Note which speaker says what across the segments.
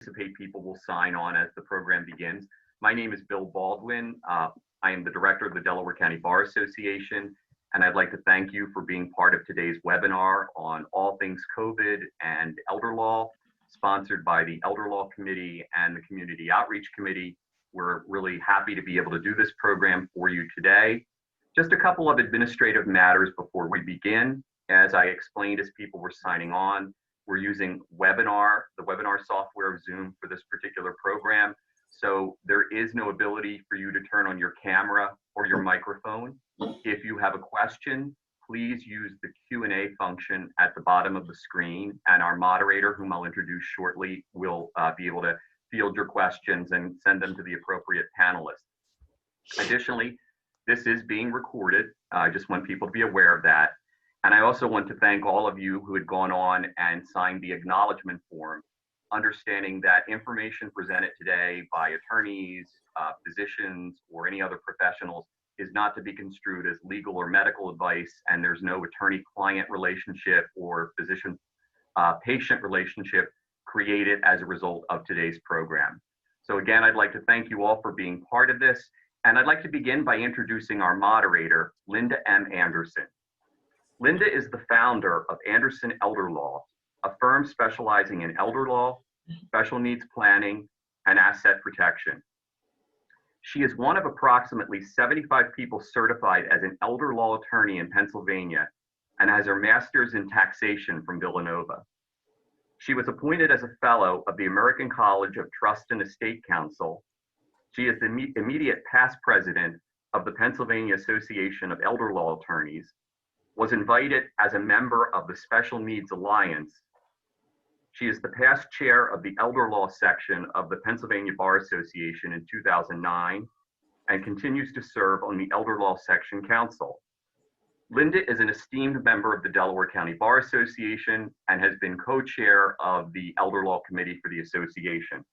Speaker 1: anticipate people will sign on as the program begins. My name is Bill Baldwin. I am the director of the Delaware County Bar Association, and I'd like to thank you for being part of today's webinar on all things COVID and elder law, sponsored by the Elder Law Committee and the Community Outreach Committee. We're really happy to be able to do this program for you today. Just a couple of administrative matters before we begin. As I explained as people were signing on, we're using the webinar software of Zoom for this particular program. So there is no ability for you to turn on your camera or your microphone. If you have a question, please use the Q&A function at the bottom of the screen, and our moderator, whom I'll introduce shortly, will be able to field your questions and send them to the appropriate panelists. Additionally, this is being recorded. I just want people to be aware of that. And I also want to thank all of you who had gone on and signed the acknowledgement form, understanding that information presented today by attorneys, physicians, or any other professionals is not to be construed as legal or medical advice, and there's no attorney-client relationship or physician-patient relationship created as a result of today's program. So again, I'd like to thank you all for being part of this, and I'd like to begin by introducing our moderator, Linda M. Anderson. Linda is the founder of Anderson Elder Law, a firm specializing in elder law, special needs planning, and asset protection. She is one of approximately 75 people certified as an elder law attorney in Pennsylvania and has her master's in taxation from Villanova. She was appointed as a fellow of the American College of Trust and Estate Counsel. She is the immediate past president of the Pennsylvania Association of Elder Law Attorneys, was invited as a member of the Special Needs Alliance. She is the past chair of the Elder Law section of the Pennsylvania Bar Association in 2009 and continues to serve on the Elder Law Section Council. Linda is an esteemed member of the Delaware County Bar Association and has been co-chair of the Elder Law Committee for the association.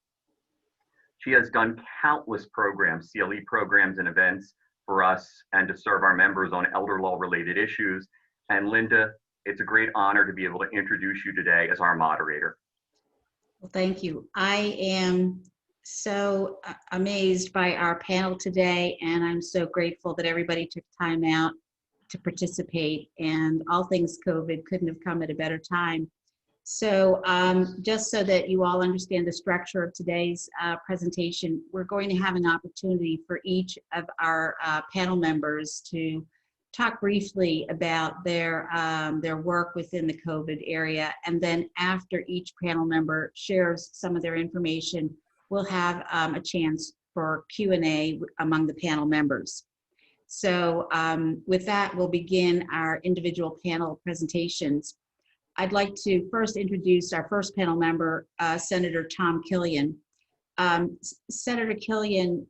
Speaker 1: She has done countless programs, CLE programs and events for us and to serve our members on elder law related issues. And Linda, it's a great honor to be able to introduce you today as our moderator.
Speaker 2: Well, thank you. I am so amazed by our panel today, and I'm so grateful that everybody took time out to participate, and all things COVID couldn't have come at a better time. So just so that you all understand the structure of today's presentation, we're going to have an opportunity for each of our panel members to talk briefly about their work within the COVID area. And then after each panel member shares some of their information, we'll have a chance for Q&A among the panel members. So with that, we'll begin our individual panel presentations. I'd like to first introduce our first panel member, Senator Tom Killion. Senator Killion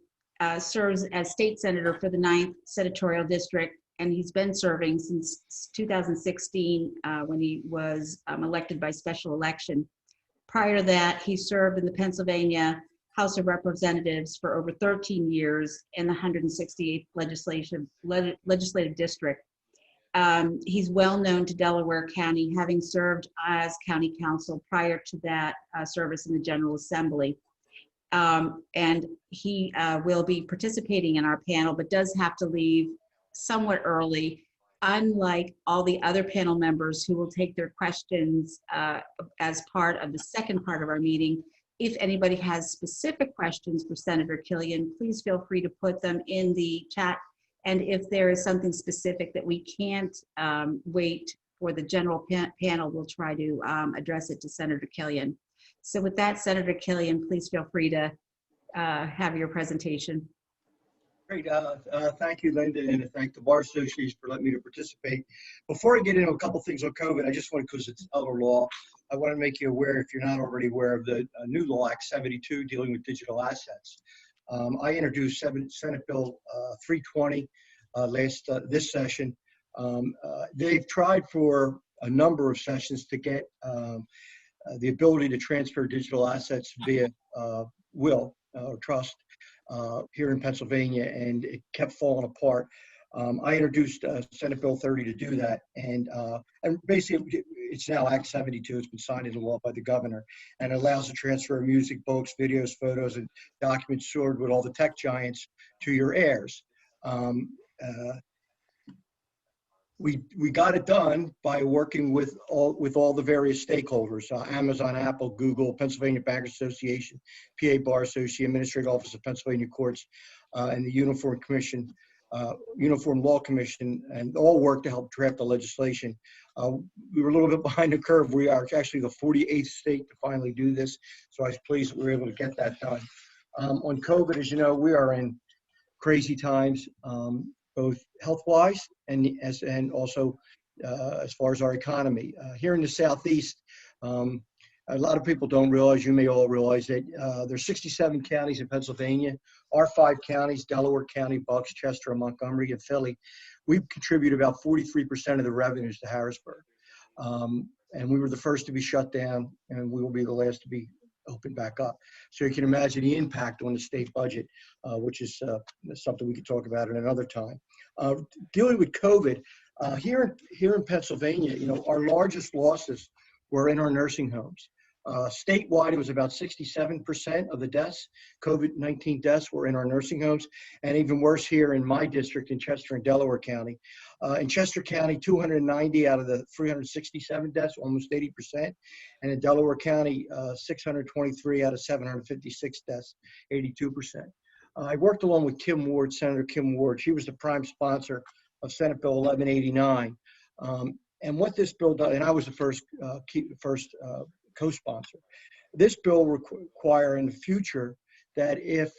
Speaker 2: serves as state senator for the 9th Senatorial District, and he's been serving since 2016 when he was elected by special election. Prior to that, he served in the Pennsylvania House of Representatives for over 13 years in the 168th Legislative District. He's well known to Delaware County, having served as county counsel prior to that service in the General Assembly. And he will be participating in our panel, but does have to leave somewhat early, unlike all the other panel members who will take their questions as part of the second part of our meeting. If anybody has specific questions for Senator Killion, please feel free to put them in the chat. And if there is something specific that we can't wait for the general panel, we'll try to address it to Senator Killion. So with that, Senator Killion, please feel free to have your presentation.
Speaker 3: Great. Thank you, Linda, and thank the Bar Association for letting me to participate. Before I get into a couple things on COVID, I just want to, because it's elder law, I want to make you aware, if you're not already aware, of the new law, Act 72, dealing with digital assets. I introduced Senate Bill 320 this session. They've tried for a number of sessions to get the ability to transfer digital assets via will or trust here in Pennsylvania, and it kept falling apart. I introduced Senate Bill 30 to do that, and basically it's now Act 72. It's been signed into law by the governor, and it allows the transfer of music, books, videos, photos, and documents stored with all the tech giants to your heirs. We got it done by working with all the various stakeholders: Amazon, Apple, Google, Pennsylvania Bankers Association, PA Bar Association, Administrative Office of Pennsylvania Courts, and the Uniform Commission, Uniform Law Commission, and all worked to help draft the legislation. We were a little bit behind the curve. We are actually the 48th state to finally do this, so I was pleased that we were able to get that done. On COVID, as you know, we are in crazy times, both health-wise and also as far as our economy. Here in the Southeast, a lot of people don't realize, you may all realize that there's 67 counties in Pennsylvania. Our 5 counties, Delaware County, Bucks, Chester, Montgomery, and Philly, we contribute about 43% of the revenues to Harrisburg. And we were the first to be shut down, and we will be the last to be open back up. So you can imagine the impact on the state budget, which is something we could talk about at another time. Dealing with COVID, here in Pennsylvania, you know, our largest losses were in our nursing homes. Statewide, it was about 67% of the deaths, COVID-19 deaths, were in our nursing homes, and even worse here in my district in Chester and Delaware County. In Chester County, 290 out of the 367 deaths, almost 80%, and in Delaware County, 623 out of 756 deaths, 82%. I worked along with Kim Ward, Senator Kim Ward. She was the prime sponsor of Senate Bill 1189. And what this bill does, and I was the first co-sponsor. This bill require in the future that if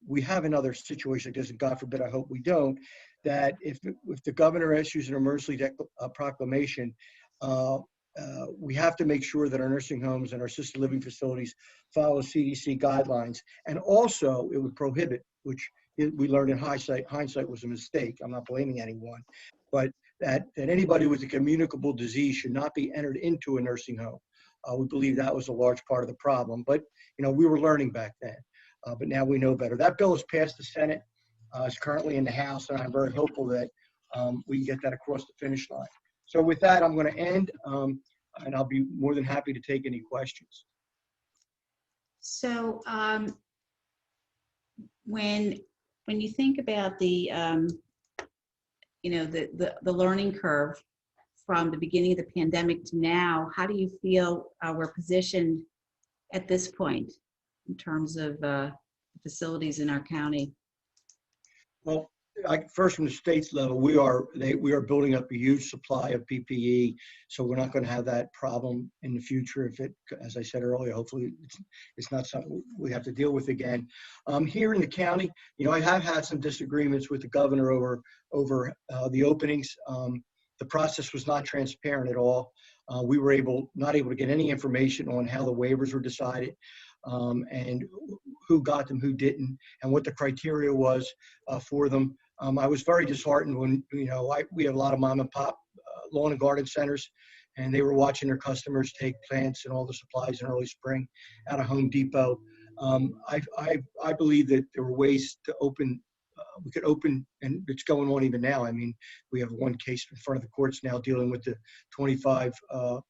Speaker 3: we have another situation like this, and God forbid, I hope we don't, that if the governor issues an emergency proclamation, we have to make sure that our nursing homes and our assisted living facilities follow CDC guidelines. And also it would prohibit, which we learned in hindsight was a mistake. I'm not blaming anyone, but that anybody with a communicable disease should not be entered into a nursing home. We believe that was a large part of the problem, but you know, we were learning back then, but now we know better. That bill has passed the Senate. It's currently in the House, and I'm very hopeful that we can get that across the finish line. So with that, I'm going to end, and I'll be more than happy to take any questions.
Speaker 2: So when you think about the you know, the learning curve from the beginning of the pandemic to now, how do you feel we're positioned at this point in terms of facilities in our county?
Speaker 3: Well, first from the state's level, we are building up a huge supply of PPE, so we're not going to have that problem in the future. If it, as I said earlier, hopefully it's not something we have to deal with again. Here in the county, you know, I have had some disagreements with the governor over the openings. The process was not transparent at all. We were not able to get any information on how the waivers were decided, and who got them, who didn't, and what the criteria was for them. I was very disheartened when, you know, we have a lot of mom and pop lawn and garden centers, and they were watching their customers take plants and all the supplies in early spring out of Home Depot. I believe that there were ways to open. We could open, and it's going on even now. I mean, we have one case in front of the courts now dealing with the 25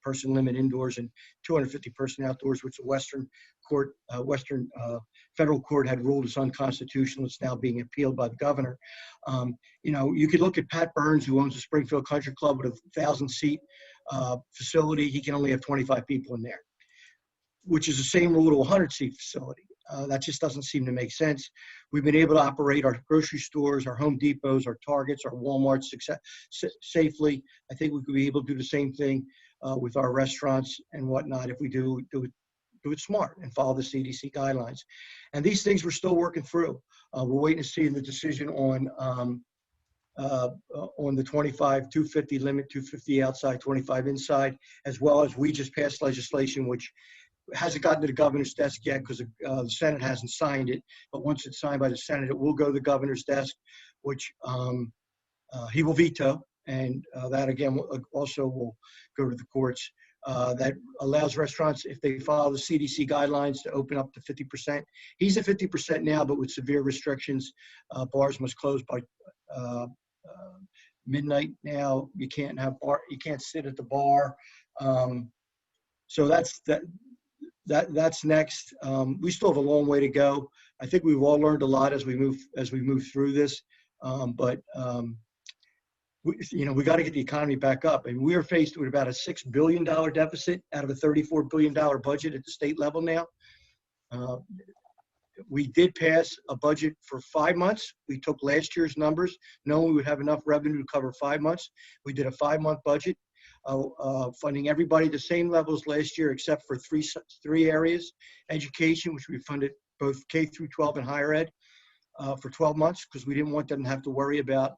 Speaker 3: person limit indoors and 250 person outdoors, which the Western federal court had ruled is unconstitutional. It's now being appealed by the governor. You know, you could look at Pat Burns, who owns the Springfield Country Club with a 1,000-seat facility. He can only have 25 people in there, which is the same rule to a 100-seat facility. That just doesn't seem to make sense. We've been able to operate our grocery stores, our Home Depots, our Targets, our Walmarts safely. I think we could be able to do the same thing with our restaurants and whatnot if we do it smart and follow the CDC guidelines. And these things we're still working through. We're waiting to see the decision on the 25, 250 limit, 250 outside, 25 inside, as well as we just passed legislation which hasn't gotten to the governor's desk yet because the Senate hasn't signed it. But once it's signed by the Senate, it will go to the governor's desk, which he will veto. And that again also will go to the courts. that allows restaurants, if they follow the CDC guidelines, to open up to 50%. He's at 50% now, but with severe restrictions. Bars must close by midnight now. You can't sit at the bar. So that's next. We still have a long way to go. I think we've all learned a lot as we move through this. We got to get the economy back up, and we are faced with about a $6 billion deficit out of a $34 billion budget at the state level now. We did pass a budget for 5 months. We took last year's numbers, knowing we would have enough revenue to cover 5 months. We did a 5-month budget, funding everybody the same levels last year, except for three areas: education, which we funded both K through 12 and higher ed for 12 months, because we didn't want them to have to worry about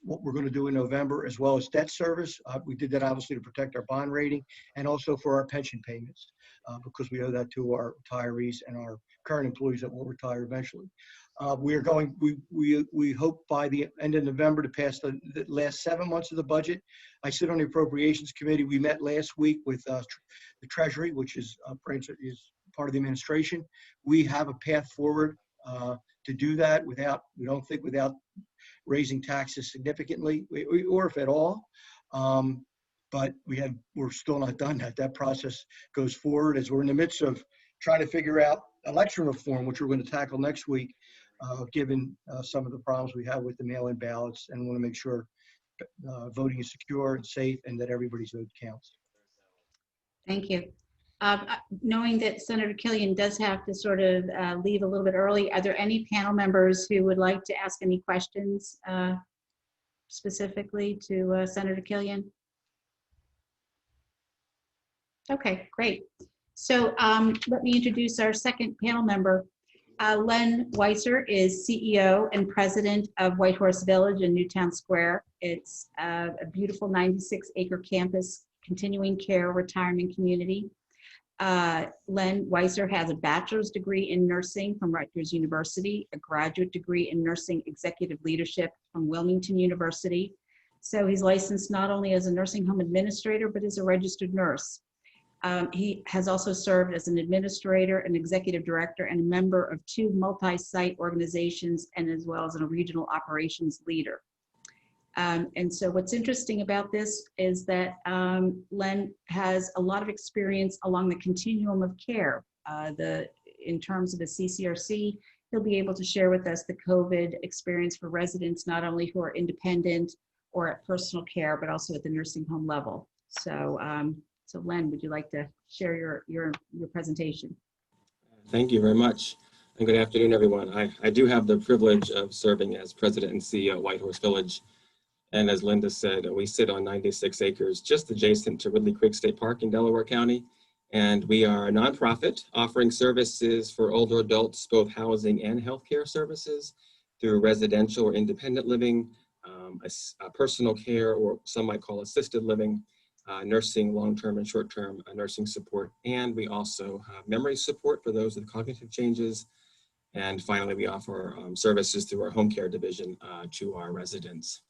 Speaker 3: what we're going to do in November, as well as debt service. We did that obviously to protect our bond rating, and also for our pension payments, because we owe that to our retirees and our current employees that will retire eventually. We hope by the end of November to pass the last 7 months of the budget. I sit on the Appropriations Committee. We met last week with the Treasury, which is part of the administration. We have a path forward to do that without raising taxes significantly, or if at all. But we're still not done that. That process goes forward as we're in the midst of trying to figure out election reform, which we're going to tackle next week, given some of the problems we have with the mail-in ballots, and want to make sure voting is secure and safe and that everybody's vote counts.
Speaker 2: Thank you. Knowing that Senator Killion does have to sort of leave a little bit early, are there any panel members who would like to ask any questions specifically to Senator Killion? Okay, great. So let me introduce our second panel member. Len Weiser is CEO and president of Whitehorse Village in Newtown Square. It's a beautiful 96-acre campus continuing care retirement community. Len Weiser has a bachelor's degree in nursing from Rutgers University, a graduate degree in nursing executive leadership from Wilmington University. So he's licensed not only as a nursing home administrator, but as a registered nurse. He has also served as an administrator, an executive director, and a member of 2 multi-site organizations, and as well as a regional operations leader. And so what's interesting about this is that Len has a lot of experience along the continuum of care. In terms of the CCRC, he'll be able to share with us the COVID experience for residents, not only who are independent or at personal care, but also at the nursing home level. So, so Len, would you like to share your presentation?
Speaker 4: Thank you very much. And good afternoon, everyone. I do have the privilege of serving as president and CEO at Whitehorse Village. And as Linda said, we sit on 96 acres just adjacent to Ridley Creek State Park in Delaware County. And we are a nonprofit offering services for older adults, both housing and healthcare services through residential or independent living, personal care, or some might call assisted living, nursing, long-term and short-term nursing support. And we also have memory support for those with cognitive changes. And finally, we offer services through our home care division to our residents.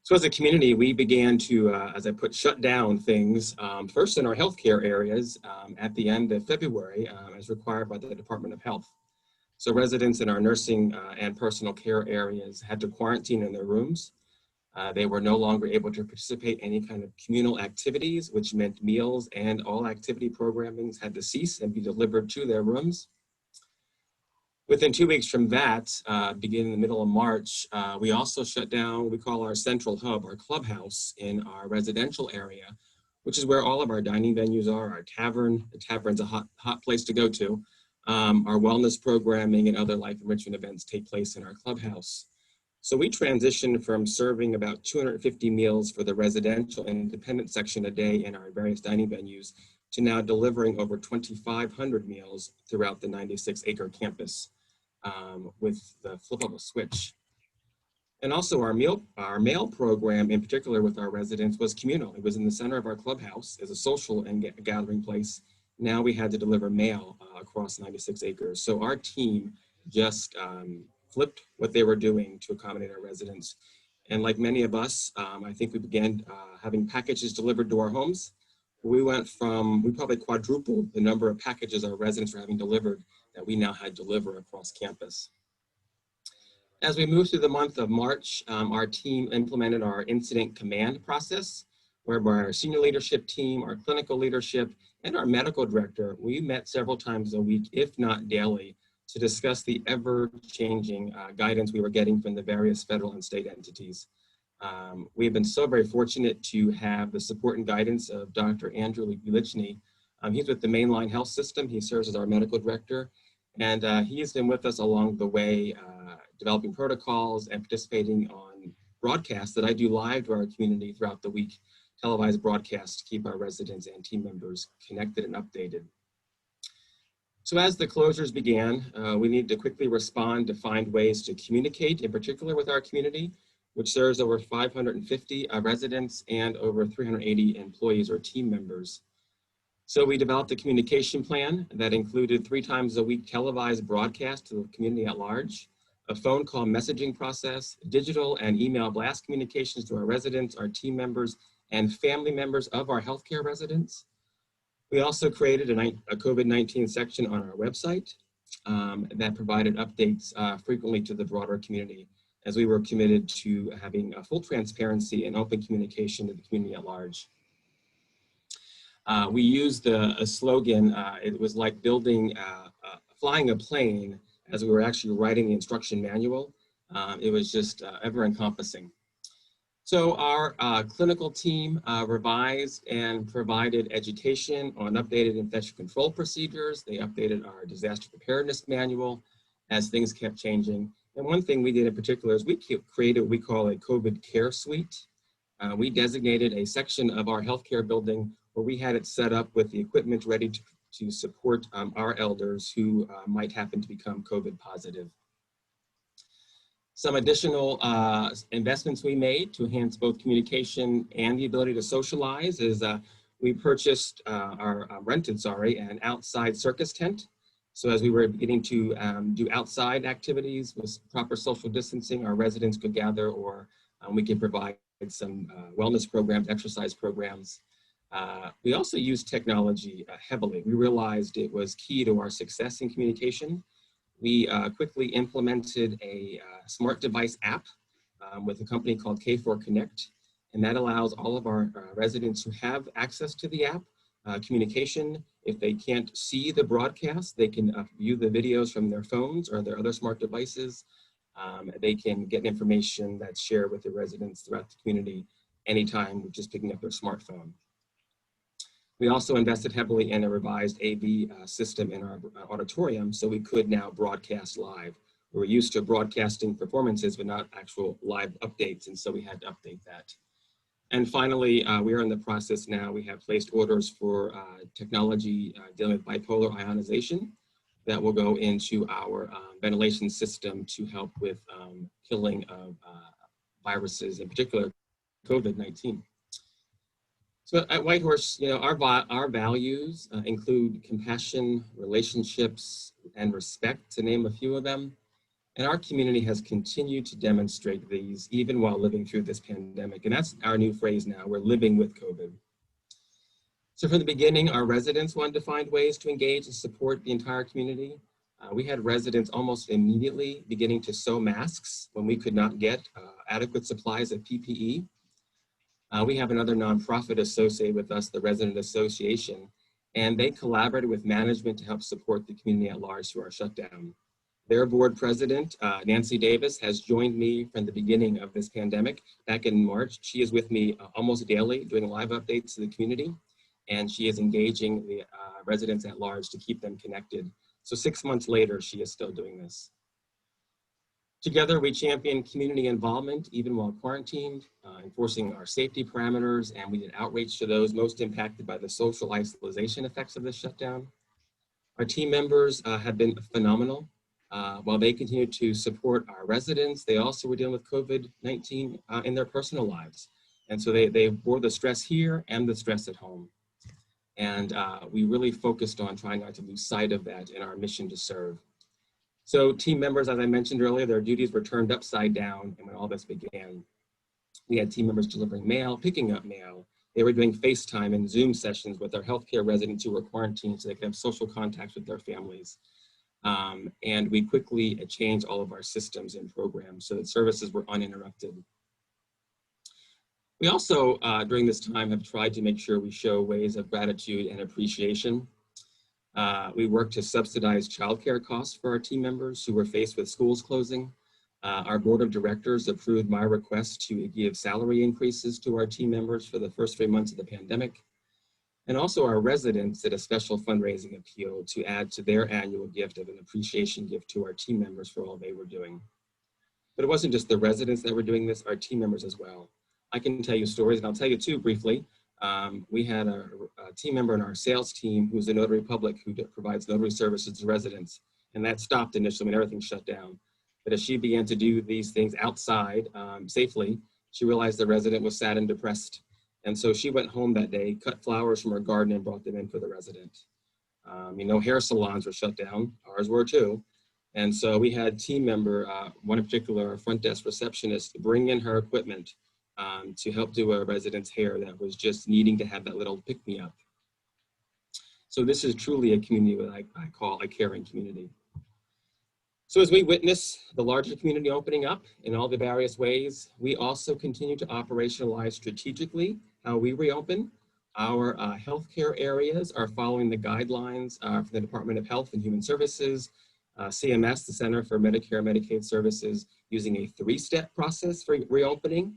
Speaker 4: So as a community, we began to, as I put, shut down things, first in our healthcare areas at the end of February, as required by the Department of Health. So residents in our nursing and personal care areas had to quarantine in their rooms. They were no longer able to participate in any kind of communal activities, which meant meals and all activity programming had to cease and be delivered to their rooms. Within 2 weeks from that, beginning in the middle of March, we also shut down what we call our central hub, our clubhouse in our residential area, which is where all of our dining venues are, our tavern. The tavern's a hot place to go to. Our wellness programming and other life enrichment events take place in our clubhouse. So we transitioned from serving about 250 meals for the residential and independent section a day in our various dining venues to now delivering over 2,500 meals throughout the 96-acre campus with the flip of a switch. And also our mail program, in particular with our residents, was communal. It was in the center of our clubhouse as a social and gathering place. Now we had to deliver mail across 96 acres. So our team just flipped what they were doing to accommodate our residents. And like many of us, I think we began having packages delivered to our homes. We probably quadrupled the number of packages our residents were having delivered that we now had delivered across campus. As we moved through the month of March, our team implemented our incident command process, whereby our senior leadership team, our clinical leadership, and our medical director, we met several times a week, if not daily, to discuss the ever-changing guidance we were getting from the various federal and state entities. We've been so very fortunate to have the support and guidance of Dr. Andrew Ulichny. He's with the Mainline Health System. He serves as our medical director, and he's been with us along the way, developing protocols and participating on broadcasts that I do live to our community throughout the week, televised broadcasts to keep our residents and team members connected and updated. So as the closures began, we needed to quickly respond to find ways to communicate, in particular with our community, which serves over 550 residents and over 380 employees or team members. So we developed a communication plan that included 3 times a week televised broadcast to the community at large, a phone call messaging process, digital and email blast communications to our residents, our team members, and family members of our healthcare residents. We also created a COVID-19 section on our website that provided updates frequently to the broader community, as we were committed to having full transparency and open communication to the community at large. We used a slogan, it was like flying a plane as we were actually writing the instruction manual. It was just ever encompassing. So our clinical team revised and provided education on updated infection control procedures. They updated our disaster preparedness manual as things kept changing. And one thing we did in particular is we created what we call a COVID care suite. We designated a section of our healthcare building where we had it set up with the equipment ready to support our elders who might happen to become COVID positive. Some additional investments we made to enhance both communication and the ability to socialize is we purchased rented an outside circus tent. So as we were beginning to do outside activities with proper social distancing, our residents could gather, or we could provide some wellness programs, exercise programs. We also used technology heavily. We realized it was key to our success in communication. We quickly implemented a smart device app with a company called K4 Connect, and that allows all of our residents who have access to the app communication. If they can't see the broadcast, they can view the videos from their phones or their other smart devices. They can get information that's shared with the residents throughout the community anytime with just picking up their smartphone. We also invested heavily in a revised AV system in our auditorium, so we could now broadcast live. We were used to broadcasting performances, but not actual live updates, and so we had to update that. And finally, we are in the process now. We have placed orders for technology dealing with bipolar ionization that will go into our ventilation system to help with killing of viruses, in particular COVID-19. So at Whitehorse, our values include compassion, relationships, and respect, to name a few of them. And our community has continued to demonstrate these even while living through this pandemic. And that's our new phrase now, we're living with COVID. So from the beginning, our residents wanted to find ways to engage and support the entire community. We had residents almost immediately beginning to sew masks when we could not get adequate supplies of PPE. We have another nonprofit associated with us, the Resident Association, and they collaborated with management to help support the community at large through our shutdown. Their board president, Nancy Davis, has joined me from the beginning of this pandemic back in March. She is with me almost daily doing live updates to the community, and she is engaging the residents at large to keep them connected. So 6 months later, she is still doing this. Together, we champion community involvement even while quarantined, enforcing our safety parameters, and we did outreach to those most impacted by the social isolation effects of this shutdown. Our team members have been phenomenal. While they continue to support our residents, they also were dealing with COVID-19 in their personal lives. And so they bore the stress here and the stress at home. And we really focused on trying not to lose sight of that in our mission to serve. So team members, as I mentioned earlier, their duties were turned upside down and when all this began. We had team members delivering mail, picking up mail. They were doing FaceTime and Zoom sessions with our healthcare residents who were quarantined so they could have social contacts with their families. And we quickly changed all of our systems and programs so that services were uninterrupted. We also, during this time, have tried to make sure we show ways of gratitude and appreciation. We worked to subsidize childcare costs for our team members who were faced with schools closing. Our board of directors approved my request to give salary increases to our team members for the first 3 months of the pandemic. And also our residents did a special fundraising appeal to add to their annual gift of an appreciation gift to our team members for all they were doing. But it wasn't just the residents that were doing this, our team members as well. I can tell you stories, and I'll tell you two briefly. We had a team member in our sales team who's a notary public who provides notary services to residents. And that stopped initially when everything shut down. But as she began to do these things outside safely, she realized the resident was sad and depressed. And so she went home that day, cut flowers from her garden and brought them in for the resident. Hair salons were shut down, ours were too. And so we had team member, one in particular, a front desk receptionist, bring in her equipment to help do a resident's hair that was just needing to have that little pick-me-up. So this is truly a community that I call a caring community. So as we witness the larger community opening up in all the various ways, we also continue to operationalize strategically how we reopen. Our healthcare areas are following the guidelines from the Department of Health and Human Services, CMS, the Center for Medicare and Medicaid Services, using a 3-step process for reopening.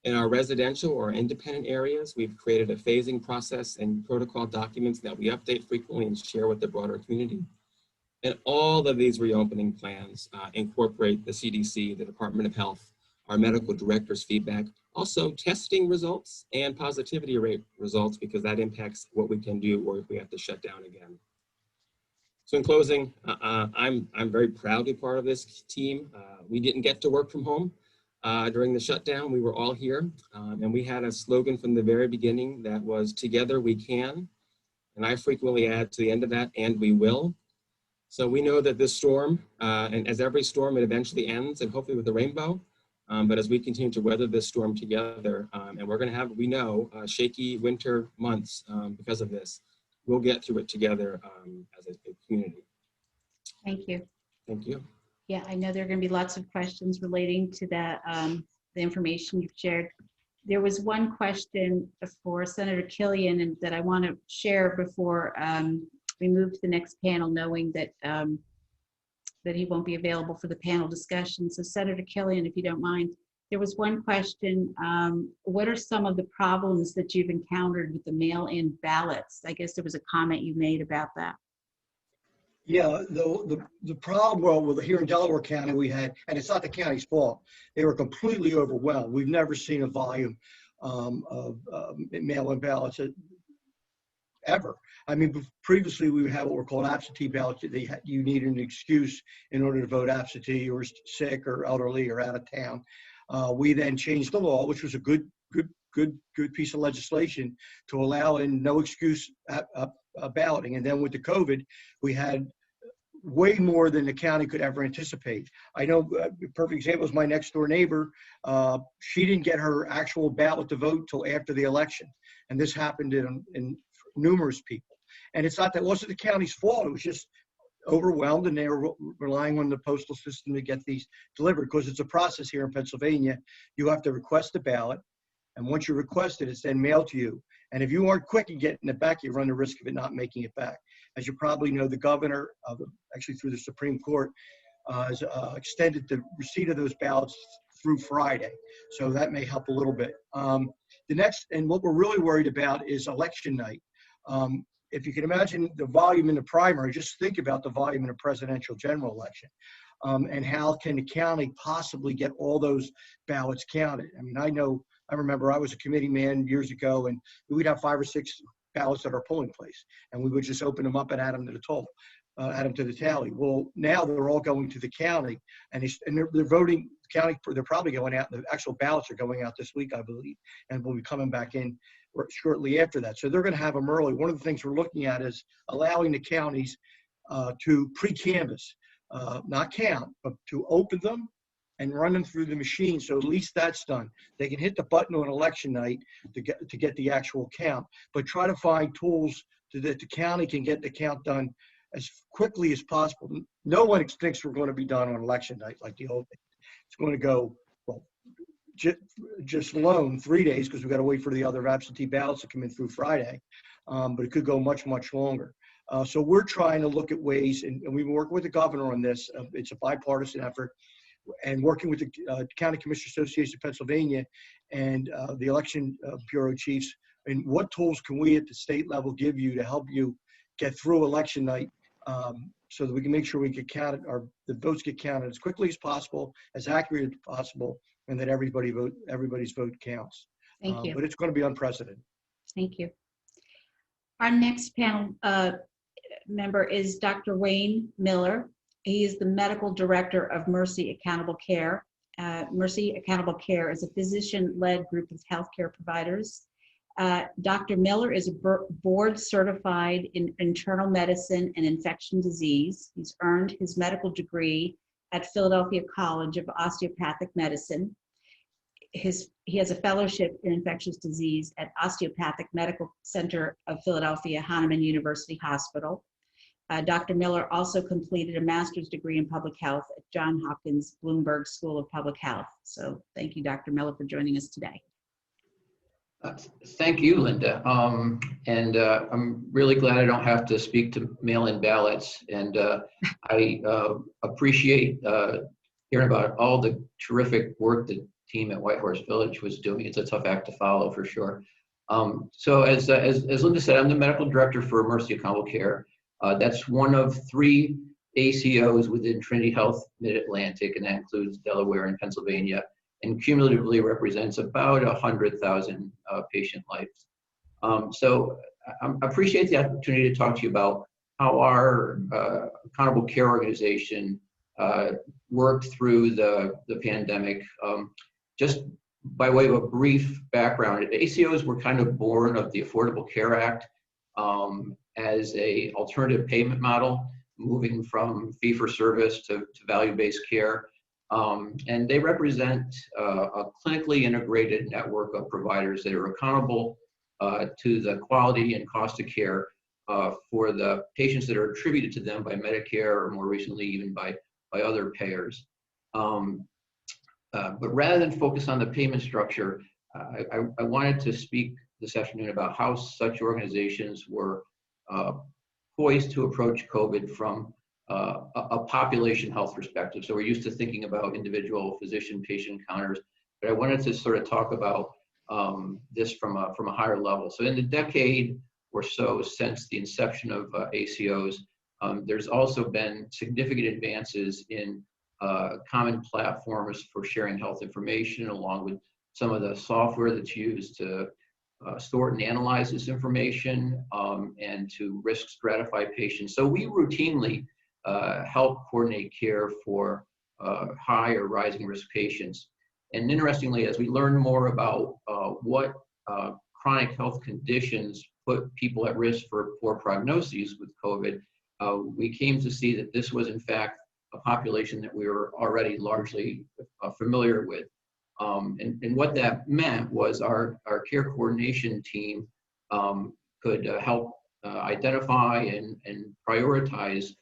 Speaker 4: In our residential or independent areas, we've created a phasing process and protocol documents that we update frequently and share with the broader community. And all of these reopening plans incorporate the CDC, the Department of Health, our medical director's feedback, also testing results and positivity rate results, because that impacts what we can do or if we have to shut down again. So in closing, I'm very proud to be part of this team. We didn't get to work from home during the shutdown. We were all here, and we had a slogan from the very beginning that was "Together we can," and I frequently add to the end of that, "and we will." So we know that this storm, and as every storm, it eventually ends, and hopefully with a rainbow. But as we continue to weather this storm together, and we're going to have, we know, shaky winter months because of this, we'll get through it together as a community.
Speaker 2: Thank you.
Speaker 4: Thank you.
Speaker 2: Yeah, I know there are going to be lots of questions relating to that, the information you've shared. There was one question for Senator Killion and that I want to share before we move to the next panel, knowing that that he won't be available for the panel discussion. So Senator Killion, if you don't mind, there was one question. What are some of the problems that you've encountered with the mail-in ballots? I guess there was a comment you made about that.
Speaker 3: Yeah, the problem, well, here in Delaware County, we had, and it's not the county's fault, they were completely overwhelmed. We've never seen a volume of mail-in ballots ever. I mean, previously we had what were called absentee ballots. You needed an excuse in order to vote absentee. You were sick or elderly or out of town. We then changed the law, which was a good piece of legislation to allow in no excuse balloting. And then with the COVID, we had way more than the county could ever anticipate. I know a perfect example is my next door neighbor. She didn't get her actual ballot to vote till after the election. And this happened in numerous people. And it's not that, it wasn't the county's fault. It was just overwhelmed, and they were relying on the postal system to get these delivered, because it's a process here in Pennsylvania. You have to request a ballot, and once you request it, it's then mailed to you. And if you aren't quick in getting it back, you run the risk of it not making it back. As you probably know, the governor, actually through the Supreme Court, has extended the receipt of those ballots through Friday. So that may help a little bit. The next, and what we're really worried about, is election night. If you can imagine the volume in the primary, just think about the volume in a presidential general election. And how can the county possibly get all those ballots counted? I mean, I remember I was a committee man years ago, and we'd have 5 or 6 ballots at our polling place, and we would just open them up and add them to the total, add them to the tally. Well, now they're all going to the county, and they're voting. County, they're probably going out. The actual ballots are going out this week, I believe, and will be coming back in shortly after that. So they're going to have them early. One of the things we're looking at is allowing the counties to pre-canvass, not count, but to open them and run them through the machine. So at least that's done. They can hit the button on election night to get the actual count, but try to find tools that the county can get the count done as quickly as possible. No one thinks we're going to be done on election night like the old days. It's going to go, well, just alone 3 days, because we've got to wait for the other absentee ballots to come in through Friday. But it could go much, much longer. So we're trying to look at ways, and we've been working with the governor on this. It's a bipartisan effort, and working with the County Commissioner Association of Pennsylvania and the election bureau chiefs. And what tools can we at the state level give you to help you get through election night, so that we can make sure we get counted, the votes get counted as quickly as possible, as accurate as possible, and that everybody's vote counts.
Speaker 2: Thank you.
Speaker 3: But it's going to be unprecedented.
Speaker 2: Thank you. Our next panel member is Dr. Wayne Miller. He is the medical director of Mercy Accountable Care. Mercy Accountable Care is a physician-led group of healthcare providers. Dr. Miller is a board certified in internal medicine and infection disease. He's earned his medical degree at Philadelphia College of Osteopathic Medicine. He has a fellowship in infectious disease at Osteopathic Medical Center of Philadelphia, Hahnemann University Hospital. Dr. Miller also completed a master's degree in public health at Johns Hopkins Bloomberg School of Public Health. So thank you, Dr. Miller, for joining us today.
Speaker 5: Thank you, Linda. I'm really glad I don't have to speak to mail-in ballots. And I appreciate hearing about all the terrific work the team at Whitehorse Village was doing. It's a tough act to follow, for sure. So as Linda said, I'm the medical director for Mercy Accountable Care. That's one of 3 ACOs within Trinity Health Mid-Atlantic, and that includes Delaware and Pennsylvania, and cumulatively represents about 100,000 patient lives. So I appreciate the opportunity to talk to you about how our accountable care organization worked through the pandemic. Just by way of a brief background, ACOs were kind of born of the Affordable Care Act as a alternative payment model, moving from fee-for-service to value-based care. And they represent a clinically integrated network of providers that are accountable to the quality and cost of care for the patients that are attributed to them by Medicare, or more recently even by other payers. But rather than focus on the payment structure, I wanted to speak this afternoon about how such organizations were poised to approach COVID from a population health perspective. So we're used to thinking about individual physician-patient encounters, but I wanted to sort of talk about this from a higher level. So in the decade or so since the inception of ACOs, there's also been significant advances in common platforms for sharing health information, along with some of the software that's used to store and analyze this information and to risk stratify patients. So we routinely help coordinate care for high or rising risk patients. And interestingly, as we learn more about what chronic health conditions put people at risk for poor prognoses with COVID, we came to see that this was in fact a population that we were already largely familiar with. And what that meant was our care coordination team could help identify and prioritize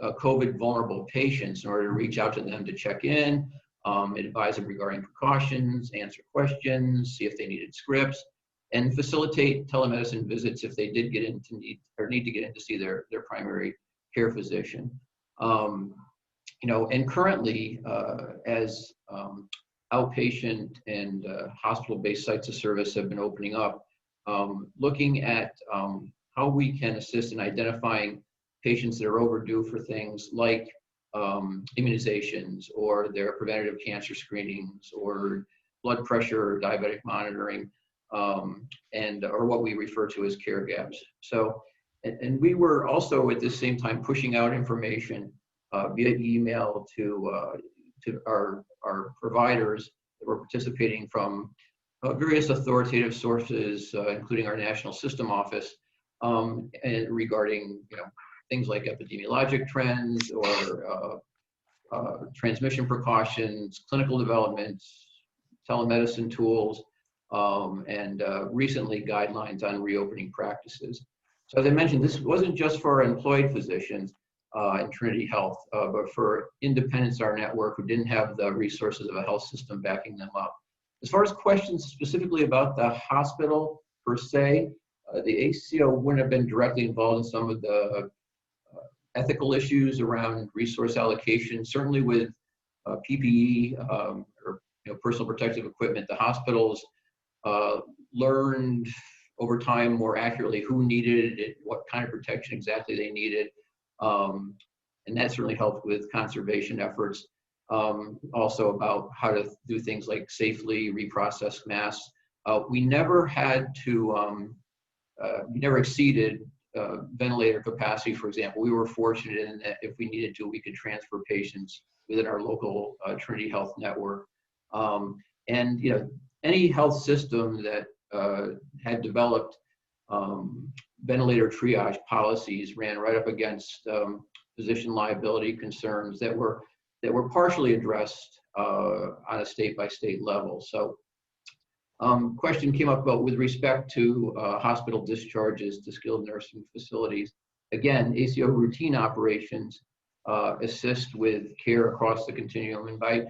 Speaker 5: COVID vulnerable patients in order to reach out to them to check in, advise them regarding precautions, answer questions, see if they needed scripts, and facilitate telemedicine visits if they did get into need to get in to see their primary care physician. And currently, as outpatient and hospital-based sites of service have been opening up, looking at how we can assist in identifying patients that are overdue for things like immunizations or their preventative cancer screenings or blood pressure or diabetic monitoring, or what we refer to as care gaps. So, and we were also at the same time pushing out information via email to our providers that were participating from various authoritative sources, including our National System Office, and regarding things like epidemiologic trends or transmission precautions, clinical development, telemedicine tools, and recently guidelines on reopening practices. So as I mentioned, this wasn't just for employed physicians in Trinity Health, but for independents in our network who didn't have the resources of a health system backing them up. As far as questions specifically about the hospital per se, the ACO wouldn't have been directly involved in some of the ethical issues around resource allocation. Certainly with PPE or personal protective equipment, the hospitals learned over time more accurately who needed it, what kind of protection exactly they needed. And that certainly helped with conservation efforts. Also about how to do things like safely reprocess masks. We never had to, we never exceeded ventilator capacity, for example. We were fortunate in that if we needed to, we could transfer patients within our local Trinity Health network. And any health system that had developed ventilator triage policies ran right up against physician liability concerns that were partially addressed on a state-by-state level. So question came up about with respect to hospital discharges to skilled nursing facilities. Again, ACO routine operations assist with care across the continuum. And by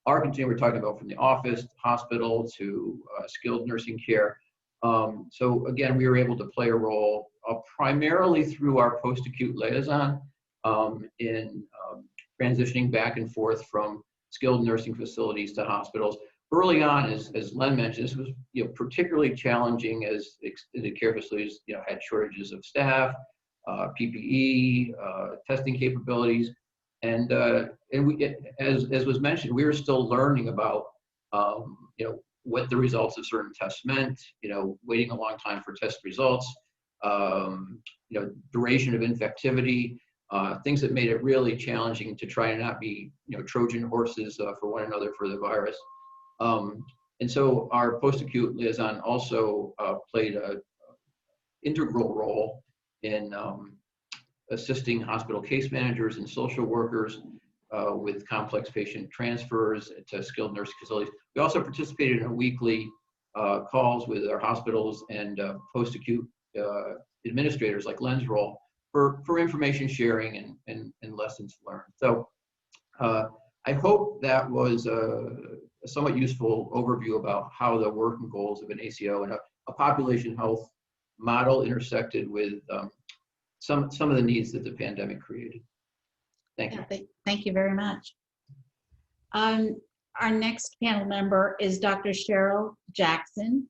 Speaker 5: our continuum, we're talking about from the office, hospital to skilled nursing care. So again, we were able to play a role primarily through our post-acute liaison in transitioning back and forth from skilled nursing facilities to hospitals. Early on, as Len mentioned, this was particularly challenging as the care facilities had shortages of staff, PPE, testing capabilities, and we, as was mentioned, we were still learning about what the results of certain tests meant. Waiting a long time for test results, duration of infectivity. Things that made it really challenging to try and not be, Trojan horses for one another for the virus. And so our post-acute liaison also played an integral role in assisting hospital case managers and social workers with complex patient transfers to skilled nursing facilities. We also participated in weekly calls with our hospitals and post-acute administrators, like Len's role, for information sharing and lessons learned. So I hope that was a somewhat useful overview about how the work and goals of an ACO and a population health model intersected with some of the needs that the pandemic created. Thank you.
Speaker 2: Thank you very much. Our next panel member is Dr. Cheryl Jackson.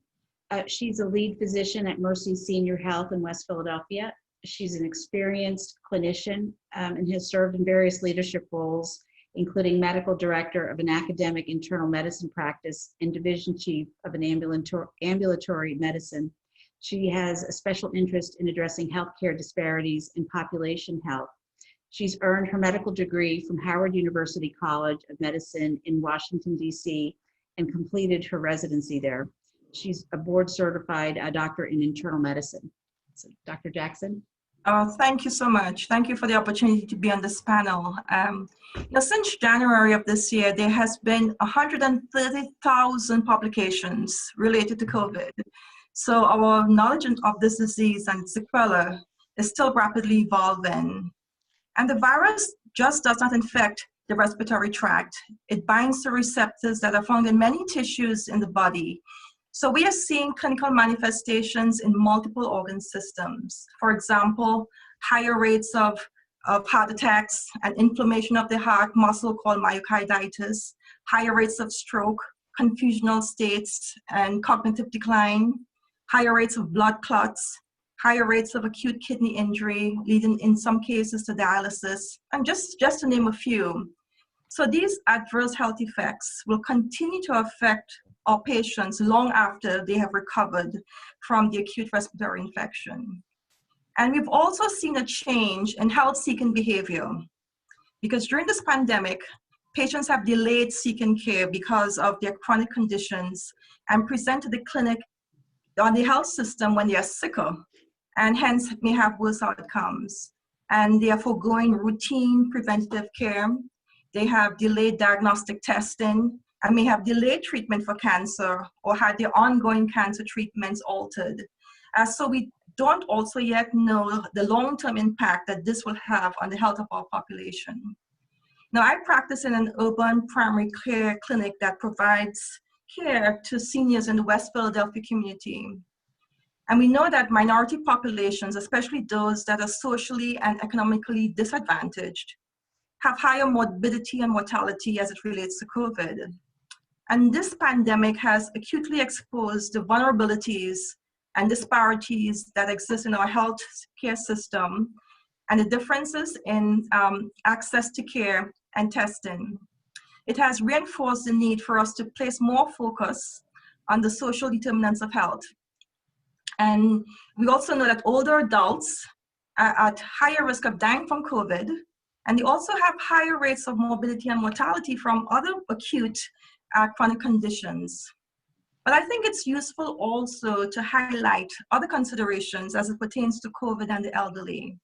Speaker 2: She's a lead physician at Mercy Senior Health in West Philadelphia. She's an experienced clinician and has served in various leadership roles, including medical director of an academic internal medicine practice and division chief of an ambulatory medicine. She has a special interest in addressing healthcare disparities in population health. She's earned her medical degree from Howard University College of Medicine in Washington, D.C., and completed her residency there. She's a board certified doctor in internal medicine. So, Dr. Jackson.
Speaker 6: Thank you so much. Thank you for the opportunity to be on this panel. Since January of this year, there has been 130,000 publications related to COVID. So our knowledge of this disease and its sequelae is still rapidly evolving. And the virus just does not infect the respiratory tract. It binds to receptors that are found in many tissues in the body. So we are seeing clinical manifestations in multiple organ systems. For example, higher rates of heart attacks and inflammation of the heart muscle called myocarditis, higher rates of stroke, confusional states and cognitive decline, higher rates of blood clots, higher rates of acute kidney injury, leading in some cases to dialysis, and just to name a few. So these adverse health effects will continue to affect our patients long after they have recovered from the acute respiratory infection. And we've also seen a change in health-seeking behavior, because during this pandemic, patients have delayed seeking care because of their chronic conditions and present to the clinic on the health system when they are sicker, and hence may have worse outcomes. And they are foregoing routine preventative care. they have delayed diagnostic testing, and may have delayed treatment for cancer or had their ongoing cancer treatments altered. So we don't also yet know the long-term impact that this will have on the health of our population. Now, I practice in an urban primary care clinic that provides care to seniors in the West Philadelphia community. And we know that minority populations, especially those that are socially and economically disadvantaged, have higher morbidity and mortality as it relates to COVID. And this pandemic has acutely exposed the vulnerabilities and disparities that exist in our health care system and the differences in access to care and testing. It has reinforced the need for us to place more focus on the social determinants of health. And we also know that older adults are at higher risk of dying from COVID, and they also have higher rates of morbidity and mortality from other acute chronic conditions. But I think it's useful also to highlight other considerations as it pertains to COVID and the elderly.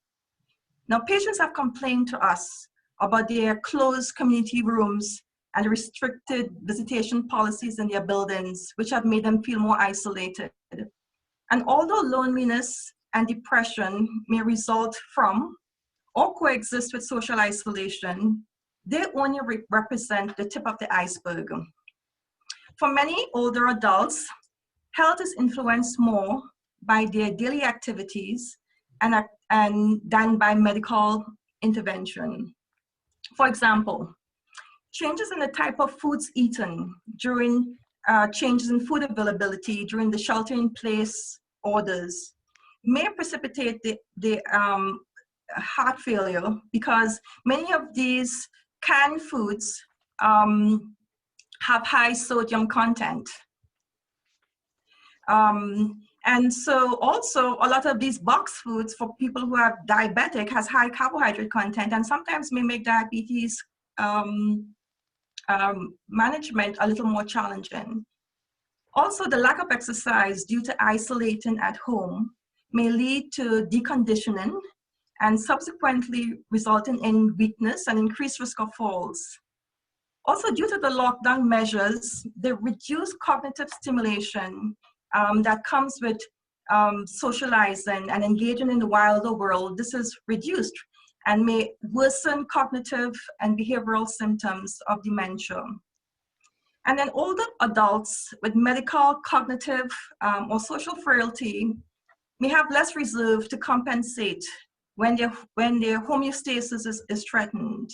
Speaker 6: Now, patients have complained to us about their closed community rooms and restricted visitation policies in their buildings, which have made them feel more isolated. And although loneliness and depression may result from or coexist with social isolation, they only represent the tip of the iceberg. For many older adults, health is influenced more by their daily activities and than by medical intervention. For example, changes in the type of foods eaten during changes in food availability during the shelter-in-place orders may precipitate the heart failure, because many of these canned foods have high sodium content. And so also a lot of these box foods for people who are diabetic has high carbohydrate content and sometimes may make diabetes management a little more challenging. Also, the lack of exercise due to isolating at home may lead to deconditioning and subsequently resulting in weakness and increased risk of falls. Also, due to the lockdown measures, the reduced cognitive stimulation that comes with socializing and engaging in the wilder world, this is reduced and may worsen cognitive and behavioral symptoms of dementia. And then older adults with medical, cognitive, or social frailty may have less reserve to compensate when their homeostasis is threatened.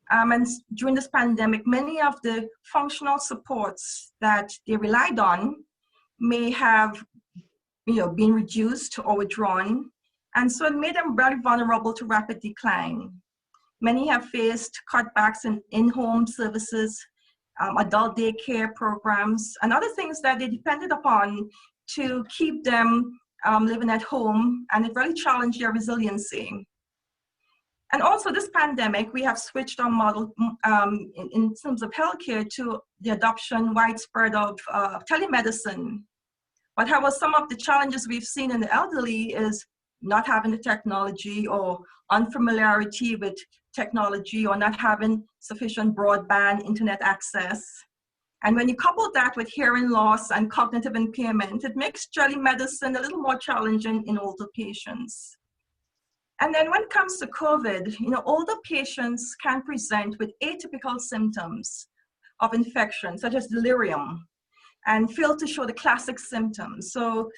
Speaker 6: And during this pandemic, many of the functional supports that they relied on may have been reduced or withdrawn. And so it made them very vulnerable to rapid decline. Many have faced cutbacks in in-home services, adult daycare programs, and other things that they depended upon to keep them living at home, and it really challenged their resiliency. And also this pandemic, we have switched our model in terms of healthcare to the adoption widespread of telemedicine. But however, some of the challenges we've seen in the elderly is not having the technology or unfamiliarity with technology or not having sufficient broadband internet access. And when you couple that with hearing loss and cognitive impairment, it makes telemedicine a little more challenging in older patients. And then when it comes to COVID, older patients can present with atypical symptoms of infection, such as delirium, and fail to show the classic symptoms. So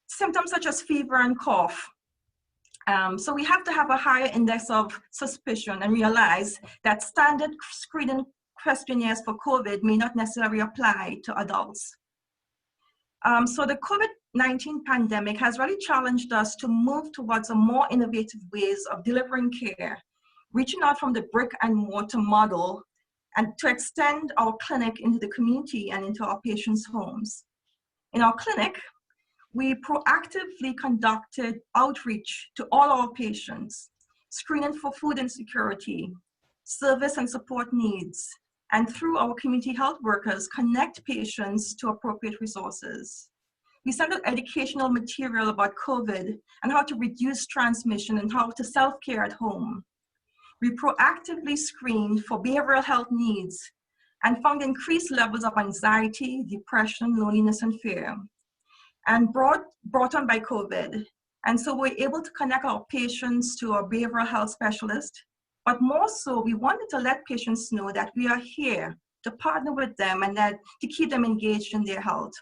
Speaker 6: symptoms such as fever and cough. So we have to have a higher index of suspicion and realize that standard screening questionnaires for COVID may not necessarily apply to adults. So the COVID-19 pandemic has really challenged us to move towards a more innovative ways of delivering care, reaching out from the brick and mortar model and to extend our clinic into the community and into our patients' homes. In our clinic, we proactively conducted outreach to all our patients, screening for food insecurity, service and support needs, and through our community health workers, connect patients to appropriate resources. We sent out educational material about COVID and how to reduce transmission and how to self-care at home. we proactively screened for behavioral health needs and found increased levels of anxiety, depression, loneliness, and fear, and brought on by COVID. And so we're able to connect our patients to a behavioral health specialist. But more so, we wanted to let patients know that we are here to partner with them and that to keep them engaged in their health.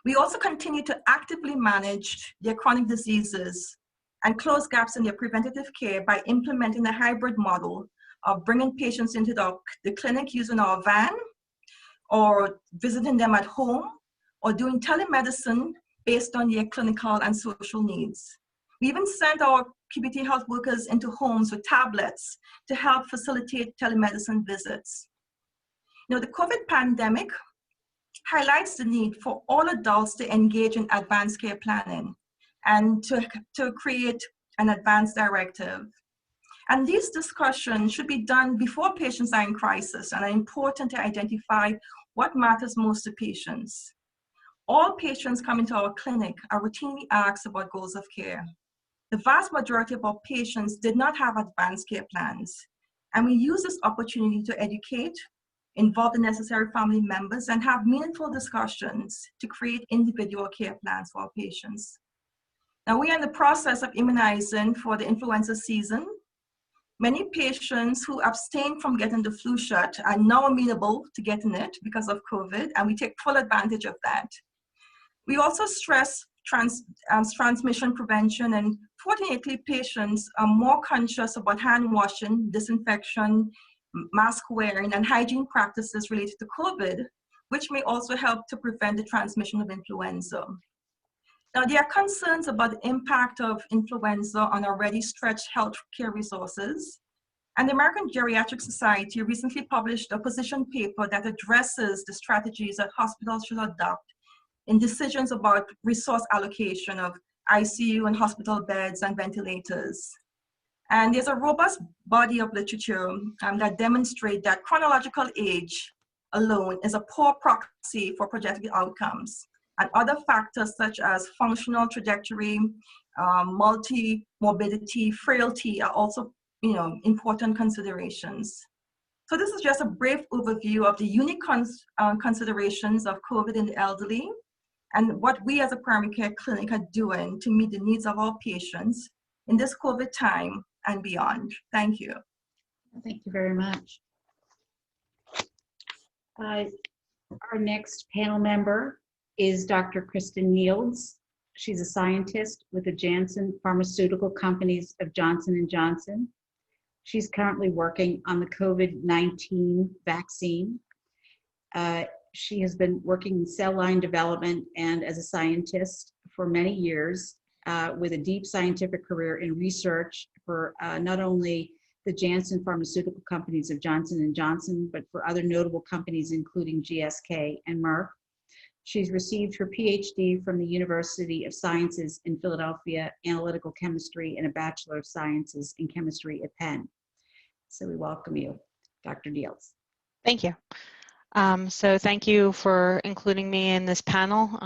Speaker 6: We also continue to actively manage their chronic diseases and close gaps in their preventative care by implementing a hybrid model of bringing patients into the clinic using our van, or visiting them at home, or doing telemedicine based on their clinical and social needs. We even sent our PBT health workers into homes with tablets to help facilitate telemedicine visits. The COVID pandemic highlights the need for all adults to engage in advanced care planning and to create an advanced directive. And these discussions should be done before patients are in crisis and are important to identify what matters most to patients. All patients coming to our clinic are routinely asked about goals of care. The vast majority of our patients did not have advanced care plans, and we use this opportunity to educate, involve the necessary family members, and have meaningful discussions to create individual care plans for our patients. Now, we are in the process of immunizing for the influenza season. Many patients who abstained from getting the flu shot are now amenable to getting it because of COVID, and we take full advantage of that. We also stress transmission prevention, and fortunately, patients are more conscious about hand washing, disinfection, mask wearing, and hygiene practices related to COVID, which may also help to prevent the transmission of influenza. Now, there are concerns about the impact of influenza on already stretched healthcare resources, and the American Geriatric Society recently published a position paper that addresses the strategies that hospitals should adopt in decisions about resource allocation of ICU and hospital beds and ventilators. And there's a robust body of literature that demonstrate that chronological age alone is a poor proxy for projected outcomes. And other factors such as functional trajectory, multi-morbidity, frailty are also important considerations. So this is just a brief overview of the unique considerations of COVID in the elderly and what we as a primary care clinic are doing to meet the needs of our patients in this COVID time and beyond. Thank you.
Speaker 2: Thank you very much. Our next panel member is Dr. Kristen Nields. She's a scientist with the Janssen Pharmaceutical Companies of Johnson & Johnson. She's currently working on the COVID-19 vaccine. She has been working in cell line development and as a scientist for many years with a deep scientific career in research for not only the Janssen Pharmaceutical Companies of Johnson & Johnson, but for other notable companies including GSK and Merck. She's received her PhD from the University of Sciences in Philadelphia, Analytical Chemistry, and a Bachelor of Sciences in Chemistry at Penn. So we welcome you, Dr. Nields.
Speaker 7: Thank you. So thank you for including me in this panel.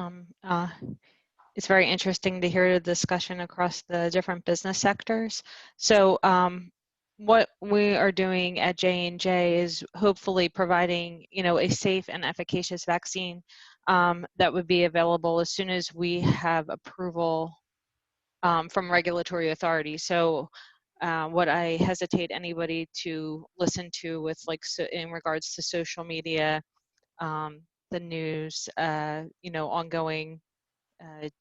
Speaker 7: It's very interesting to hear the discussion across the different business sectors. So what we are doing at J&J is hopefully providing, a safe and efficacious vaccine that would be available as soon as we have approval from regulatory authorities. So what I hesitate anybody to listen to with in regards to social media, the news, ongoing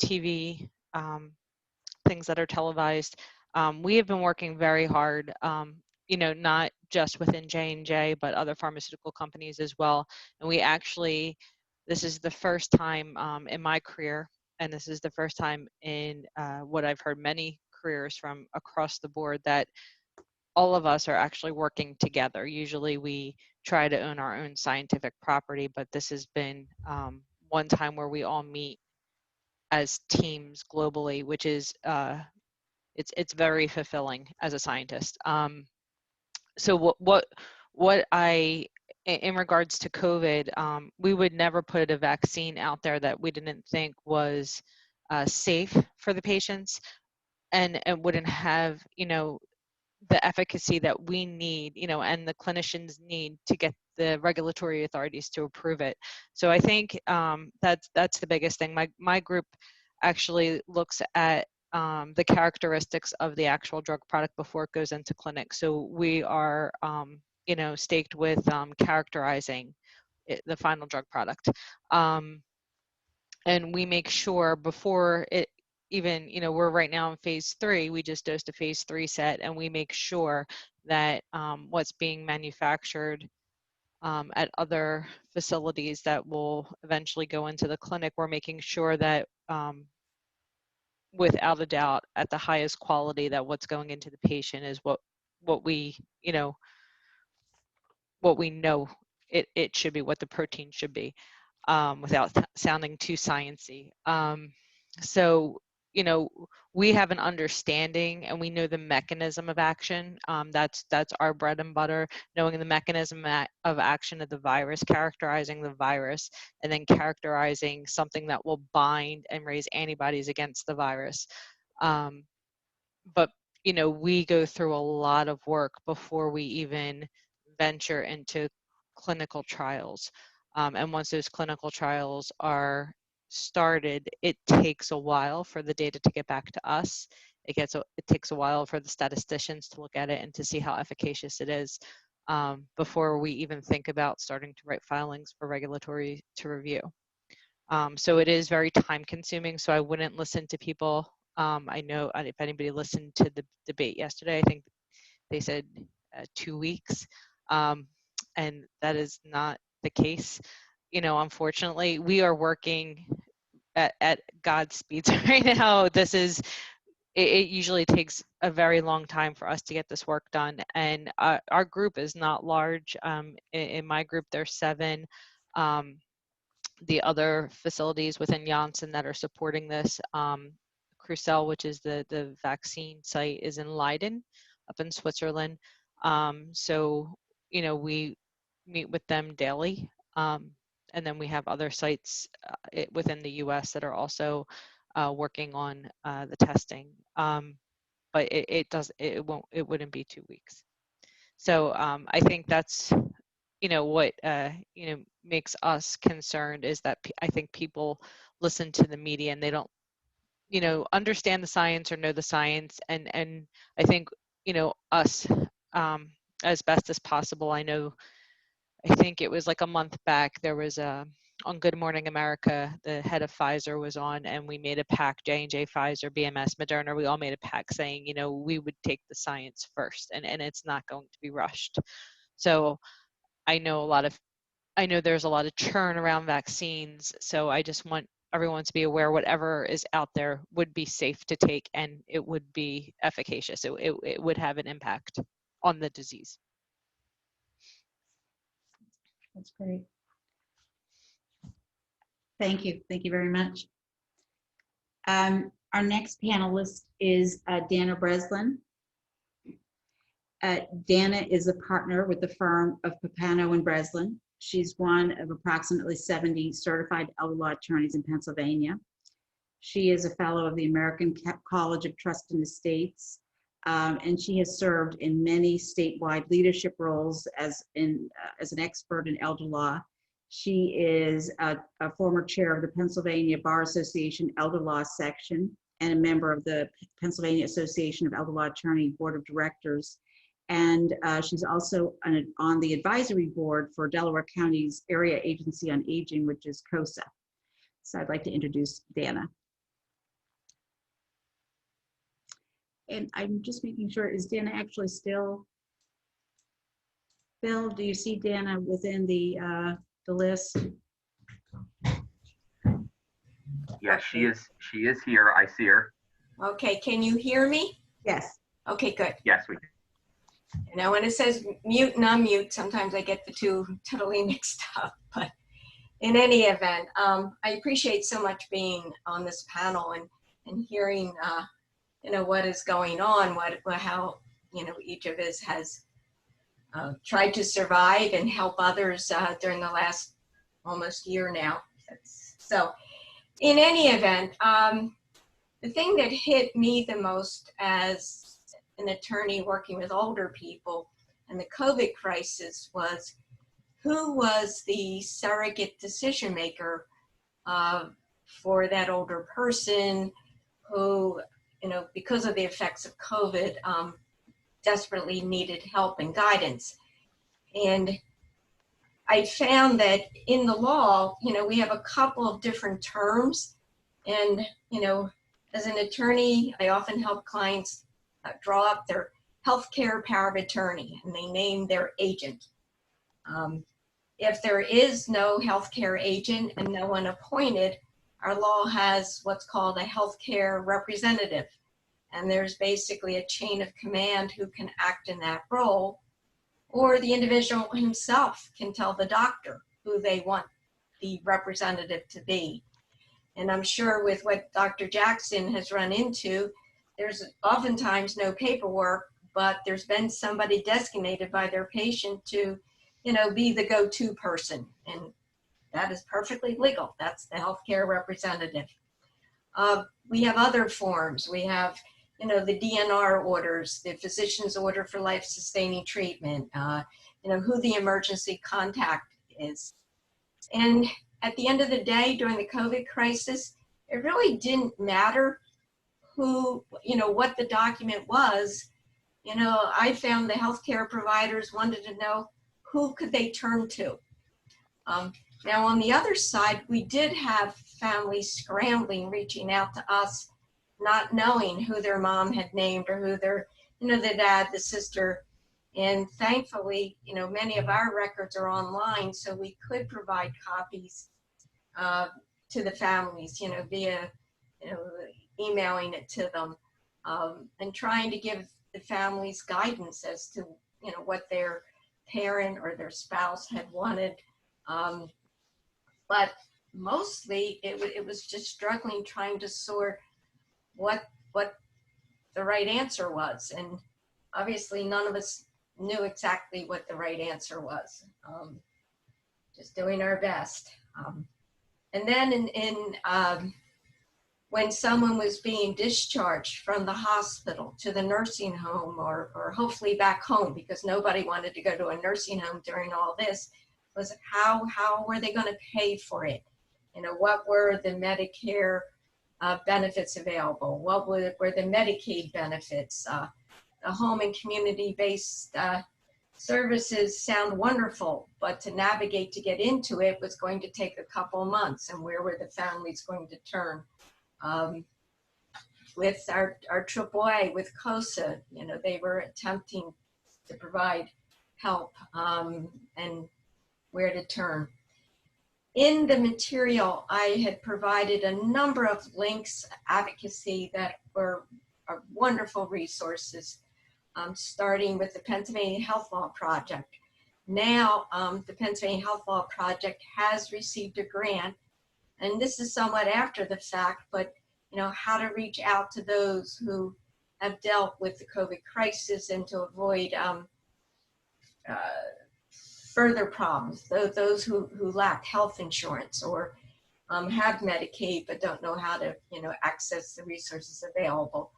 Speaker 7: TV, things that are televised. We have been working very hard, not just within J&J, but other pharmaceutical companies as well. And we actually, this is the first time in my career, and this is the first time in what I've heard many careers from across the board, that all of us are actually working together. Usually we try to own our own scientific property, but this has been one time where we all meet as teams globally, which is it's very fulfilling as a scientist. So what I, in regards to COVID, we would never put a vaccine out there that we didn't think was safe for the patients, and it wouldn't have the efficacy that we need, and the clinicians need to get the regulatory authorities to approve it. So I think that's the biggest thing. My group actually looks at the characteristics of the actual drug product before it goes into clinic. So we are, staked with characterizing the final drug product. And we make sure before it even, we're right now in phase 3, we just dosed a phase 3 set, and we make sure that what's being manufactured at other facilities that will eventually go into the clinic, we're making sure that without a doubt at the highest quality, that what's going into the patient is what we, what we know it should be, what the protein should be, without sounding too sciencey. So, we have an understanding and we know the mechanism of action. That's our bread and butter, knowing the mechanism of action of the virus, characterizing the virus, and then characterizing something that will bind and raise antibodies against the virus. But, we go through a lot of work before we even venture into clinical trials. And once those clinical trials are started, it takes a while for the data to get back to us. It takes a while for the statisticians to look at it and to see how efficacious it is, before we even think about starting to write filings for regulatory to review. So it is very time consuming, so I wouldn't listen to people. I know if anybody listened to the debate yesterday, I think they said 2 weeks, and that is not the case. Unfortunately, we are working at God's speeds right now. It usually takes a very long time for us to get this work done, and our group is not large. In my group, there's 7. The other facilities within Janssen that are supporting this, Crucell, which is the vaccine site, is in Leiden, up in Switzerland. So, we meet with them daily. And then we have other sites within the US that are also working on the testing. But it wouldn't be 2 weeks. So I think that's, what, makes us concerned is that I think people listen to the media and they don't, understand the science or know the science. And I think, us, as best as possible. I think it was like a month back, there was on Good Morning America, the head of Pfizer was on, and we made a pact, J&J, Pfizer, BMS, Moderna, we all made a pact saying, we would take the science first, and it's not going to be rushed. So I know there's a lot of churn around vaccines, so I just want everyone to be aware whatever is out there would be safe to take, and it would be efficacious. It would have an impact on the disease.
Speaker 2: That's great. Thank you. Thank you very much. Our next panelist is Dana Breslin. Dana is a partner with the firm of Papano and Breslin. She's one of approximately 70 certified elder law attorneys in Pennsylvania. She is a fellow of the American College of Trust and Estates, and she has served in many statewide leadership roles as an expert in elder law. She is a former chair of the Pennsylvania Bar Association Elder Law Section and a member of the Pennsylvania Association of Elder Law Attorney Board of Directors. And she's also on the advisory board for Delaware County's Area Agency on Aging, which is COSA. So I'd like to introduce Dana. And I'm just making sure, is Dana actually still? Bill, do you see Dana within the list?
Speaker 1: Yeah, she is here. I see her.
Speaker 8: Okay, can you hear me?
Speaker 2: Yes.
Speaker 8: Okay, good.
Speaker 1: Yes, we can.
Speaker 8: Now when it says mute and unmute, sometimes I get the two totally mixed up. But in any event, I appreciate so much being on this panel and hearing, what is going on, how, each of us has tried to survive and help others during the last almost year now. So in any event, the thing that hit me the most as an attorney working with older people, and the COVID crisis was, who was the surrogate decision maker for that older person who, because of the effects of COVID, desperately needed help and guidance. And I found that in the law, we have a couple of different terms. And, as an attorney, I often help clients draw up their healthcare power of attorney, and they name their agent. If there is no healthcare agent and no one appointed, our law has what's called a healthcare representative. And there's basically a chain of command who can act in that role, or the individual himself can tell the doctor who they want the representative to be. And I'm sure with what Dr. Jackson has run into, there's oftentimes no paperwork, but there's been somebody designated by their patient to, be the go-to person. And that is perfectly legal. That's the healthcare representative. We have other forms. We have, the DNR orders, the physician's order for life-sustaining treatment, who the emergency contact is. And at the end of the day, during the COVID crisis, it really didn't matter who, what the document was. I found the healthcare providers wanted to know who could they turn to. Now, on the other side, we did have families scrambling, reaching out to us, not knowing who their mom had named or who their, the dad, the sister. And thankfully, many of our records are online, so we could provide copies to the families, via, emailing it to them, and trying to give the families guidance as to, what their parent or their spouse had wanted. But mostly it was just struggling, trying to sort what the right answer was. And obviously none of us knew exactly what the right answer was. Just doing our best. And then when someone was being discharged from the hospital to the nursing home, or hopefully back home, because nobody wanted to go to a nursing home during all this, was how were they going to pay for it? What were the Medicare benefits available? What were the Medicaid benefits? The home and community-based services sound wonderful, but to navigate to get into it was going to take a couple months, and where were the families going to turn? With our AAA, with COSA, they were attempting to provide help, and where to turn. In the material, I had provided a number of links, advocacy, that are wonderful resources, starting with the Pennsylvania Health Law Project. Now, the Pennsylvania Health Law Project has received a grant, and this is somewhat after the fact, but how to reach out to those who have dealt with the COVID crisis and to avoid further problems, those who lack health insurance or have Medicaid but don't know how to access the resources available.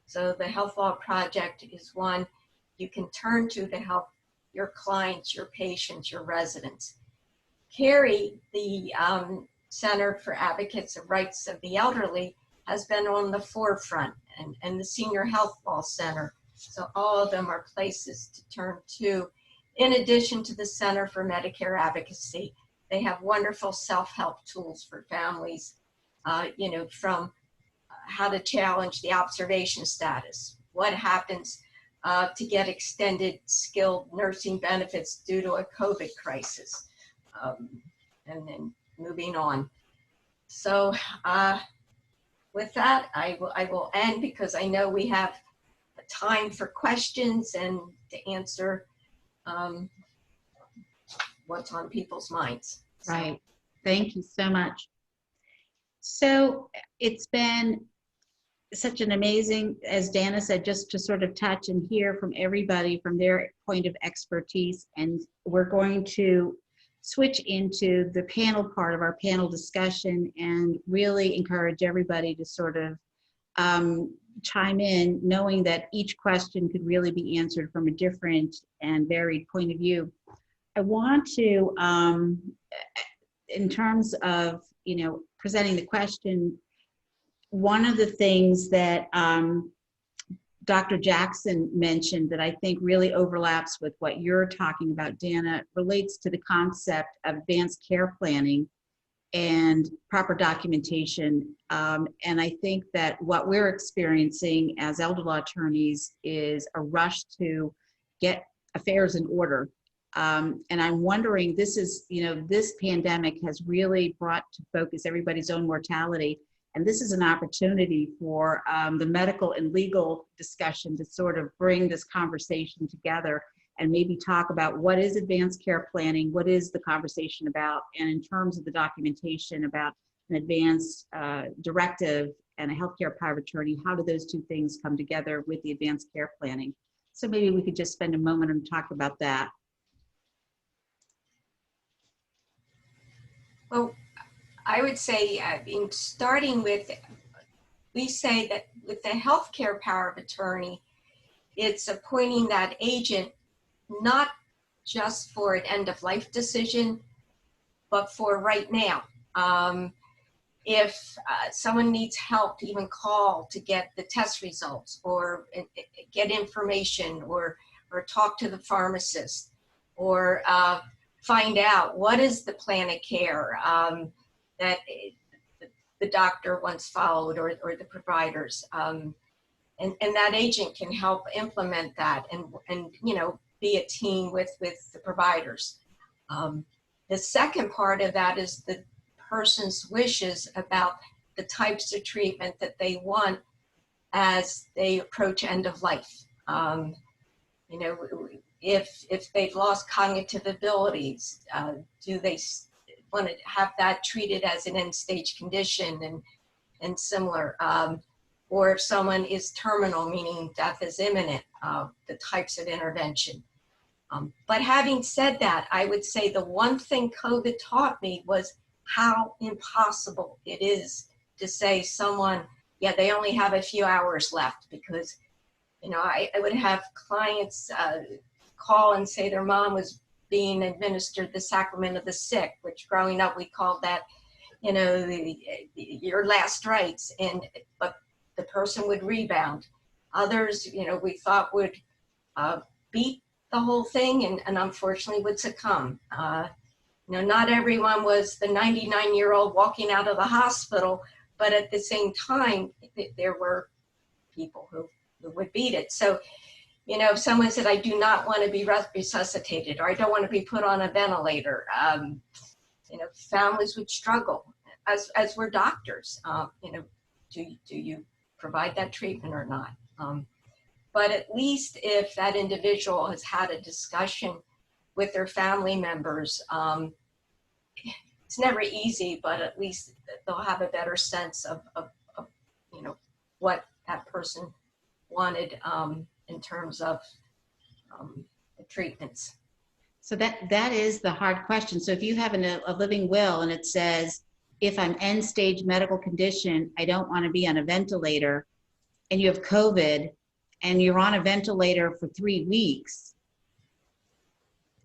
Speaker 8: So the Health Law Project is one you can turn to help your clients, your patients, your residents. Carrie, the Center for Advocates of Rights of the Elderly, has been on the forefront, and the Senior Health Law Center. So all of them are places to turn to. In addition to the Center for Medicare Advocacy, they have wonderful self-help tools for families, from how to challenge the observation status, what happens to get extended skilled nursing benefits due to a COVID crisis, and then moving on. So with that, I will end, because I know we have time for questions and to answer what's on people's minds.
Speaker 2: Right. Thank you so much. So it's been such an amazing, as Dana said, just to sort of touch and hear from everybody from their point of expertise. And we're going to switch into the panel part of our panel discussion and really encourage everybody to sort of chime in, knowing that each question could really be answered from a different and varied point of view. I want to, in terms of, presenting the question, one of the things that Dr. Jackson mentioned that I think really overlaps with what you're talking about, Dana, relates to the concept of advanced care planning and proper documentation. And I think that what we're experiencing as elder law attorneys is a rush to get affairs in order. And I'm wondering, this pandemic has really brought to focus everybody's own mortality. And this is an opportunity for the medical and legal discussion to sort of bring this conversation together and maybe talk about what is advanced care planning, what is the conversation about, and in terms of the documentation about an advanced directive and a healthcare power of attorney, how do those two things come together with the advanced care planning? So maybe we could just spend a moment and talk about that.
Speaker 8: Well, I would say, starting with, we say that with the healthcare power of attorney, it's appointing that agent not just for an end-of-life decision, but for right now. If someone needs help to even call to get the test results or get information or talk to the pharmacist or find out what is the plan of care that the doctor once followed or the providers. And that agent can help implement that and be a team with the providers. The second part of that is the person's wishes about the types of treatment that they want as they approach end of life. If they've lost cognitive abilities, do they want to have that treated as an end stage condition and similar? Or if someone is terminal, meaning death is imminent, the types of intervention. But having said that, I would say the one thing COVID taught me was how impossible it is to say someone, yeah, they only have a few hours left, because, I would have clients call and say their mom was being administered the sacrament of the sick, which growing up we called that, your last rites, but the person would rebound. Others, we thought would beat the whole thing and unfortunately would succumb. Not everyone was the 99-year-old walking out of the hospital, but at the same time, there were people who would beat it. So, if someone said, I do not want to be resuscitated, or I don't want to be put on a ventilator, families would struggle, as we're doctors. Do you provide that treatment or not? But at least if that individual has had a discussion with their family members, it's never easy, but at least they'll have a better sense of what that person wanted in terms of the treatments.
Speaker 2: So that is the hard question. So if you have a living will and it says, if I'm end stage medical condition, I don't want to be on a ventilator, and you have COVID and you're on a ventilator for 3 weeks,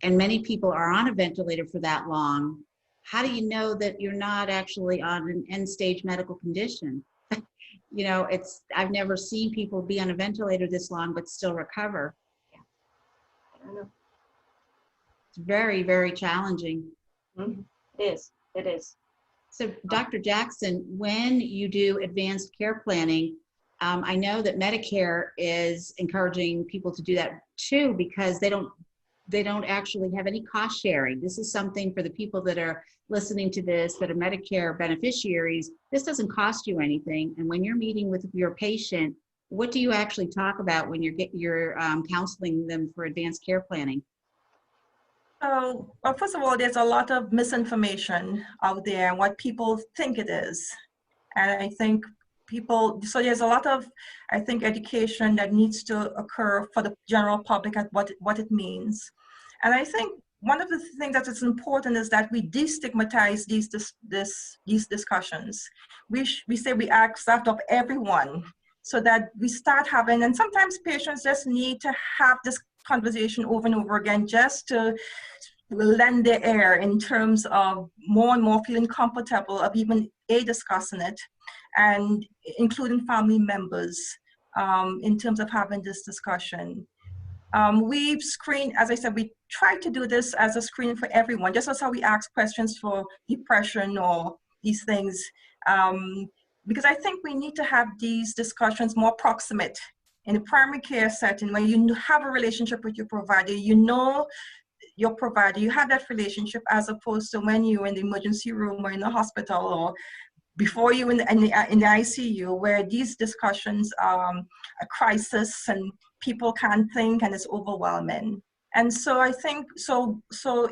Speaker 2: and many people are on a ventilator for that long, how do you know that you're not actually on an end stage medical condition? I've never seen people be on a ventilator this long but still recover.
Speaker 8: Yeah. I don't know.
Speaker 2: It's very, very challenging.
Speaker 8: Mm-hmm. It is.
Speaker 2: So Dr. Jackson, when you do advanced care planning, I know that Medicare is encouraging people to do that too, because they don't actually have any cost sharing. This is something for the people that are listening to this, that are Medicare beneficiaries. This doesn't cost you anything. And when you're meeting with your patient, what do you actually talk about when you're counseling them for advanced care planning?
Speaker 6: Well, first of all, there's a lot of misinformation out there, what people think it is. And I think so there's a lot of, education that needs to occur for the general public at what it means. And I think one of the things that is important is that we destigmatize these discussions. We say we ask that of everyone. so that we start having, and sometimes patients just need to have this conversation over and over again just to lend their ear in terms of more and more feeling comfortable of even discussing it, and including family members in terms of having this discussion. We've screened, as I said, we try to do this as a screening for everyone, just as how we ask questions for depression or these things, because I think we need to have these discussions more proximate in the primary care setting, where you have a relationship with your provider, you know your provider, you have that relationship, as opposed to when you're in the emergency room or in the hospital, or before you in the ICU, where these discussions are a crisis and people can't think and it's overwhelming. And so I think, so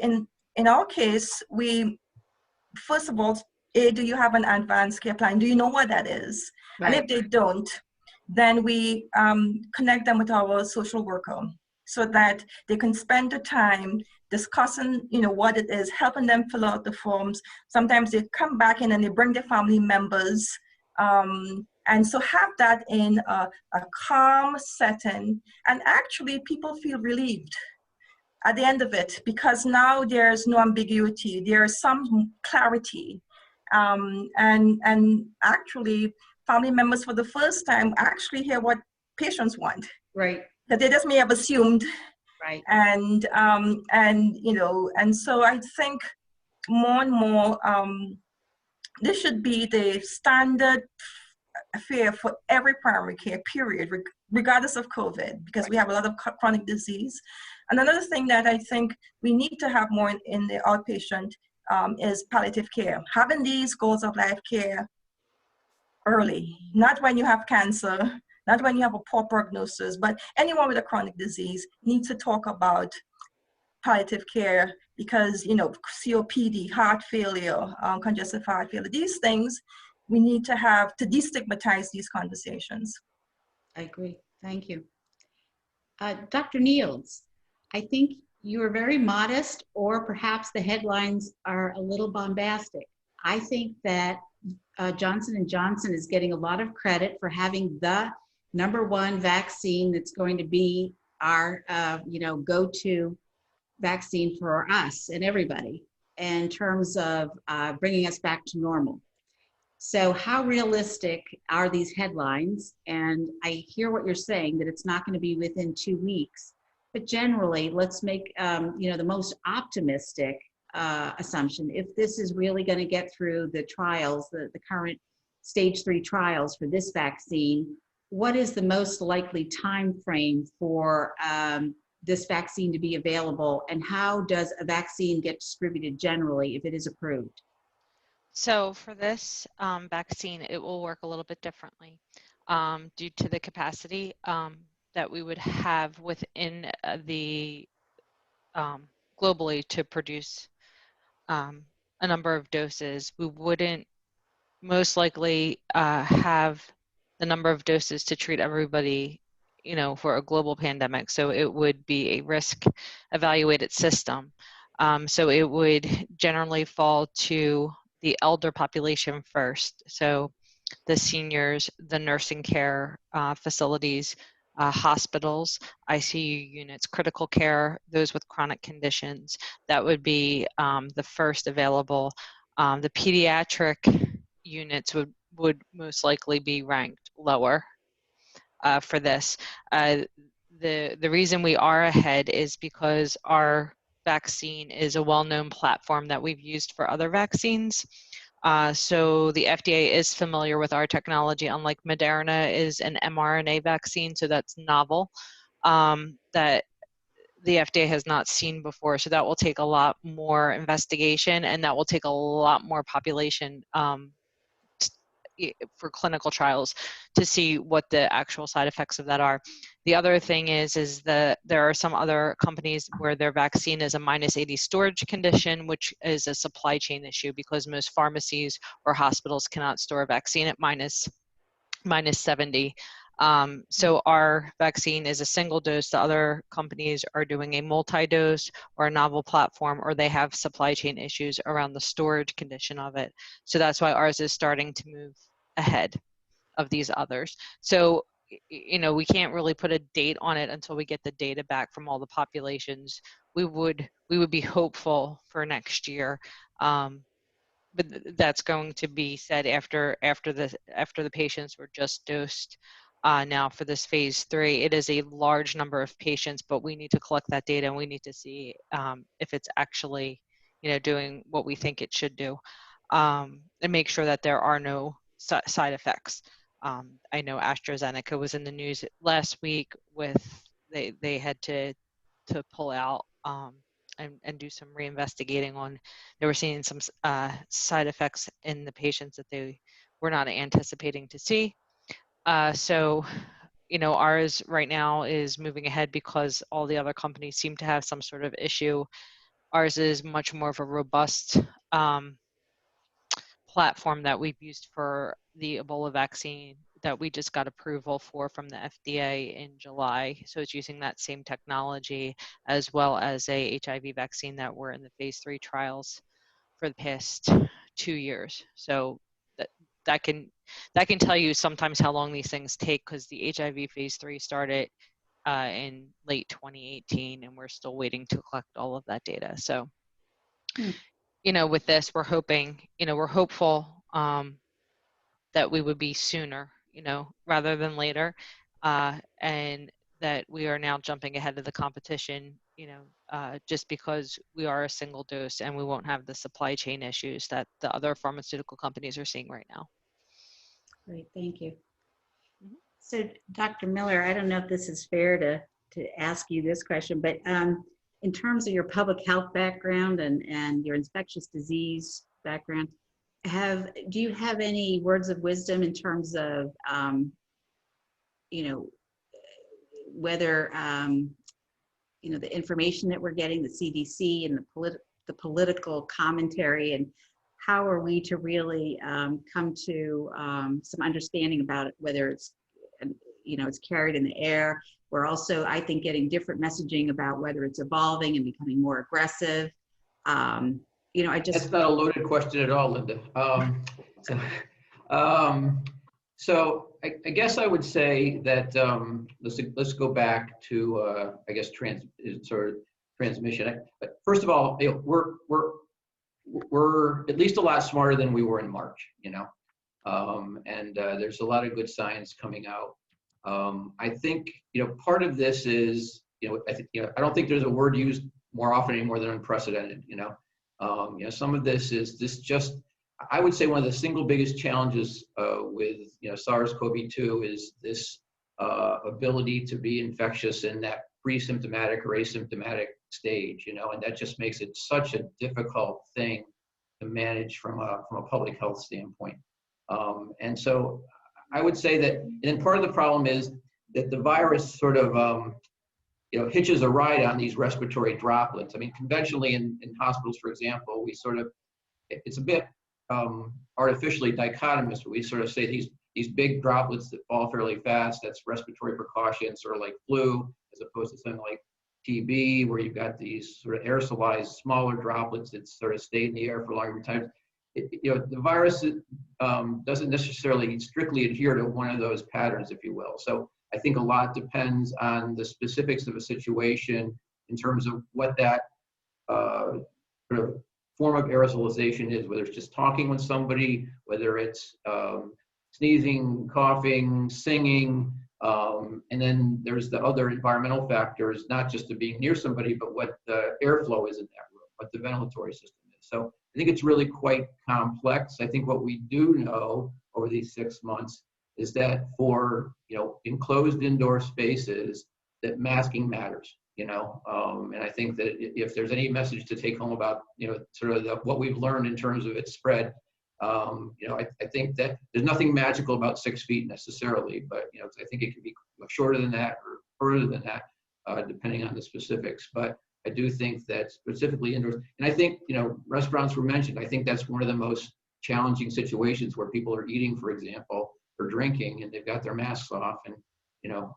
Speaker 6: in our case, we, first of all, do you have an advanced care plan? Do you know what that is?
Speaker 2: Right.
Speaker 6: And if they don't, then we connect them with our social worker so that they can spend the time discussing, what it is, helping them fill out the forms. Sometimes they come back in and they bring their family members. And so have that in a calm setting. And actually people feel relieved at the end of it, because now there's no ambiguity, there's some clarity. And actually family members for the first time actually hear what patients want.
Speaker 2: Right.
Speaker 6: That they just may have assumed.
Speaker 2: Right.
Speaker 6: And so I think more and more, this should be the standard fare for every primary care, period, regardless of COVID, because we have a lot of chronic disease. And another thing that I think we need to have more in the outpatient is palliative care. Having these goals of life care early, not when you have cancer, not when you have a poor prognosis, but anyone with a chronic disease needs to talk about palliative care, because, COPD, heart failure, congestive heart failure, these things we need to have to destigmatize these conversations.
Speaker 2: I agree. Thank you. Dr. Nields, I think you are very modest, or perhaps the headlines are a little bombastic. I think that Johnson & Johnson is getting a lot of credit for having the #1 vaccine that's going to be our, go-to vaccine for us and everybody in terms of bringing us back to normal. So how realistic are these headlines? And I hear what you're saying, that it's not going to be within 2 weeks, but generally let's make, the most optimistic assumption. If this is really going to get through the trials, the current stage 3 trials for this vaccine, what is the most likely time frame for this vaccine to be available, and how does a vaccine get distributed generally if it is approved?
Speaker 7: So for this vaccine, it will work a little bit differently due to the capacity that we would have within the globally to produce a number of doses. We wouldn't most likely have the number of doses to treat everybody, for a global pandemic. So it would be a risk evaluated system. So it would generally fall to the elder population first. So the seniors, the nursing care facilities, hospitals, ICU units, critical care, those with chronic conditions. That would be the first available. The pediatric units would most likely be ranked lower for this. The reason we are ahead is because our vaccine is a well-known platform that we've used for other vaccines. So the FDA is familiar with our technology, unlike Moderna is an mRNA vaccine, so that's novel, that the FDA has not seen before. So that will take a lot more investigation, and that will take a lot more population for clinical trials to see what the actual side effects of that are. The other thing is that there are some other companies where their vaccine is a -80 storage condition, which is a supply chain issue because most pharmacies or hospitals cannot store a vaccine at -70. So our vaccine is a single dose. The other companies are doing a multi-dose or a novel platform, or they have supply chain issues around the storage condition of it. So that's why ours is starting to move ahead of these others. So, you know, we can't really put a date on it until we get the data back from all the populations. We would be hopeful for next year, but that's going to be said after the patients were just dosed. Now for this phase 3, it is a large number of patients, but we need to collect that data and we need to see if it's actually, you know, doing what we think it should do, and make sure that there are no side effects. I know AstraZeneca was in the news last week with they had to pull out and do some reinvestigating on. They were seeing some side effects in the patients that they were not anticipating to see. So, you know, ours right now is moving ahead because all the other companies seem to have some sort of issue. Ours is much more of a robust platform that we've used for the Ebola vaccine that we just got approval for from the FDA in July. So it's using that same technology, as well as a HIV vaccine that we're in the phase 3 trials for the past 2 years. So that can tell you sometimes how long these things take, because the HIV phase 3 started in late 2018, and we're still waiting to collect all of that data. So, you know, with this, we're hoping, you know, we're hopeful that we would be sooner, you know, rather than later, and that we are now jumping ahead of the competition, you know, just because we are a single dose and we won't have the supply chain issues that the other pharmaceutical companies are seeing right now.
Speaker 2: Great, thank you. So, Dr. Miller, I don't know if this is fair to ask you this question, but in terms of your public health background and your infectious disease background, do you have any words of wisdom in terms of, you know, whether, you know, the information that we're getting, the CDC and the political commentary, and how are we to really come to some understanding about it, whether it's, you know, it's carried in the air. We're also, I think, getting different messaging about whether it's evolving and becoming more aggressive. You know,
Speaker 5: That's not a loaded question at all, Linda. So I guess I would say that let's go back to I guess transmission. But first of all, you know, we're at least a lot smarter than we were in March. You know, and there's a lot of good science coming out. I think, you know, part of this is, you know, I don't think there's a word used more often anymore than unprecedented. You know, some of this is just, I would say one of the single biggest challenges with, you know, SARS-CoV-2 is this ability to be infectious in that pre-symptomatic or asymptomatic stage, you know, and that just makes it such a difficult thing to manage from a public health standpoint. And so I would say that, and part of the problem is that the virus sort of, you know, hitches a ride on these respiratory droplets. I mean, conventionally in hospitals, for example, we sort of, it's a bit artificially dichotomous, but we sort of say these big droplets that fall fairly fast, that's respiratory precaution, sort of like flu, as opposed to something like TB, where you've got these sort of aerosolized smaller droplets that sort of stay in the air for longer times. You know, the virus doesn't necessarily strictly adhere to one of those patterns, if you will. So I think a lot depends on the specifics of a situation in terms of what that sort of form of aerosolization is, whether it's just talking with somebody, whether it's sneezing, coughing, singing, and then there's the other environmental factors, not just to being near somebody, but what the airflow is in that room, what the ventilatory system is. So I think it's really quite complex. I think what we do know over these 6 months is that for, you know, enclosed indoor spaces, that masking matters, you know, and I think that if there's any message to take home about, you know, sort of what we've learned in terms of its spread, you know, I think that there's nothing magical about 6 feet necessarily, but, you know, I think it can be much shorter than that or further than that, depending on the specifics. But I do think that specifically indoors, and I think, you know, restaurants were mentioned. I think that's one of the most challenging situations where people are eating, for example, or drinking, and they've got their masks off, and, you know,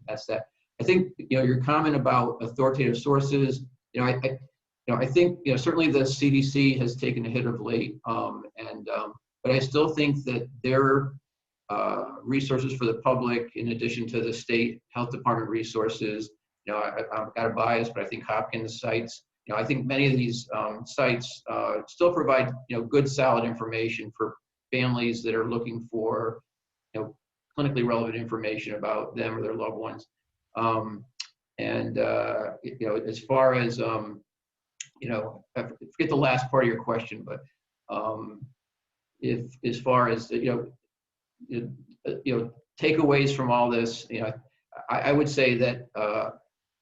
Speaker 5: that's that. I think, you know, your comment about authoritative sources, you know, I think, you know, certainly the CDC has taken a hit of late, but I still think that their resources for the public in addition to the state health department resources. You know, I've got a bias, but I think Hopkins sites, you know, I think many of these sites still provide, you know, good solid information for families that are looking for, you know, clinically relevant information about them or their loved ones. You know, as far as, you know, I forget the last part of your question, but if as far as, you know, takeaways from all this, you know, I would say that,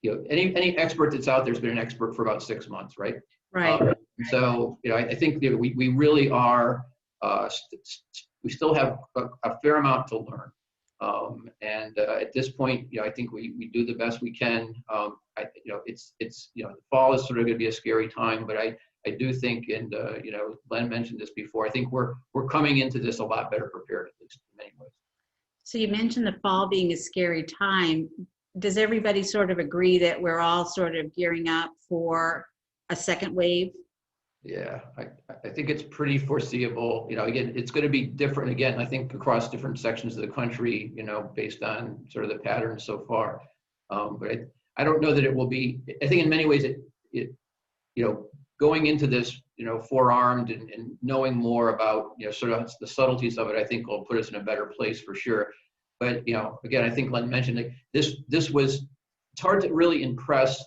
Speaker 5: you know, any expert that's out there has been an expert for about 6 months, right?
Speaker 2: Right.
Speaker 5: So, you know, I think that we really are, we still have a fair amount to learn. At this point, you know, I think we do the best we can. You know, it's, you know, the fall is sort of going to be a scary time, but I do think, and, you know, Len mentioned this before, I think we're coming into this a lot better prepared, at least in many ways.
Speaker 2: So you mentioned the fall being a scary time. Does everybody sort of agree that we're all sort of gearing up for a second wave?
Speaker 5: Yeah, I think it's pretty foreseeable. You know, again, it's going to be different again, I think, across different sections of the country, you know, based on sort of the patterns so far. But I don't know that it will be, I think in many ways it you know, going into this, you know, forearmed and knowing more about, you know, sort of the subtleties of it, I think will put us in a better place for sure. But, you know, again, I think Len mentioned like this was, it's hard to really impress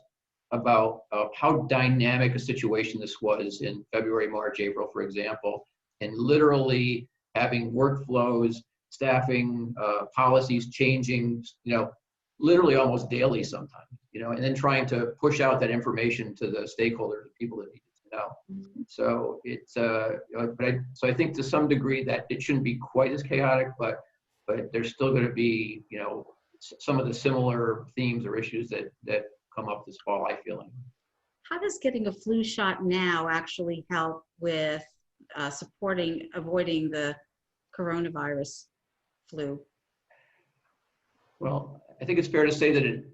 Speaker 5: about how dynamic a situation this was in February, March, April, for example, and literally having workflows, staffing, policies changing, you know, literally almost daily sometimes, you know, and then trying to push out that information to the stakeholders, the people that need to know. So it's, you know, so I think to some degree that it shouldn't be quite as chaotic, but there's still going to be, you know, some of the similar themes or issues that come up this fall, I feel like.
Speaker 2: How does getting a flu shot now actually help with avoiding the coronavirus flu?
Speaker 5: Well, I think it's fair to say that it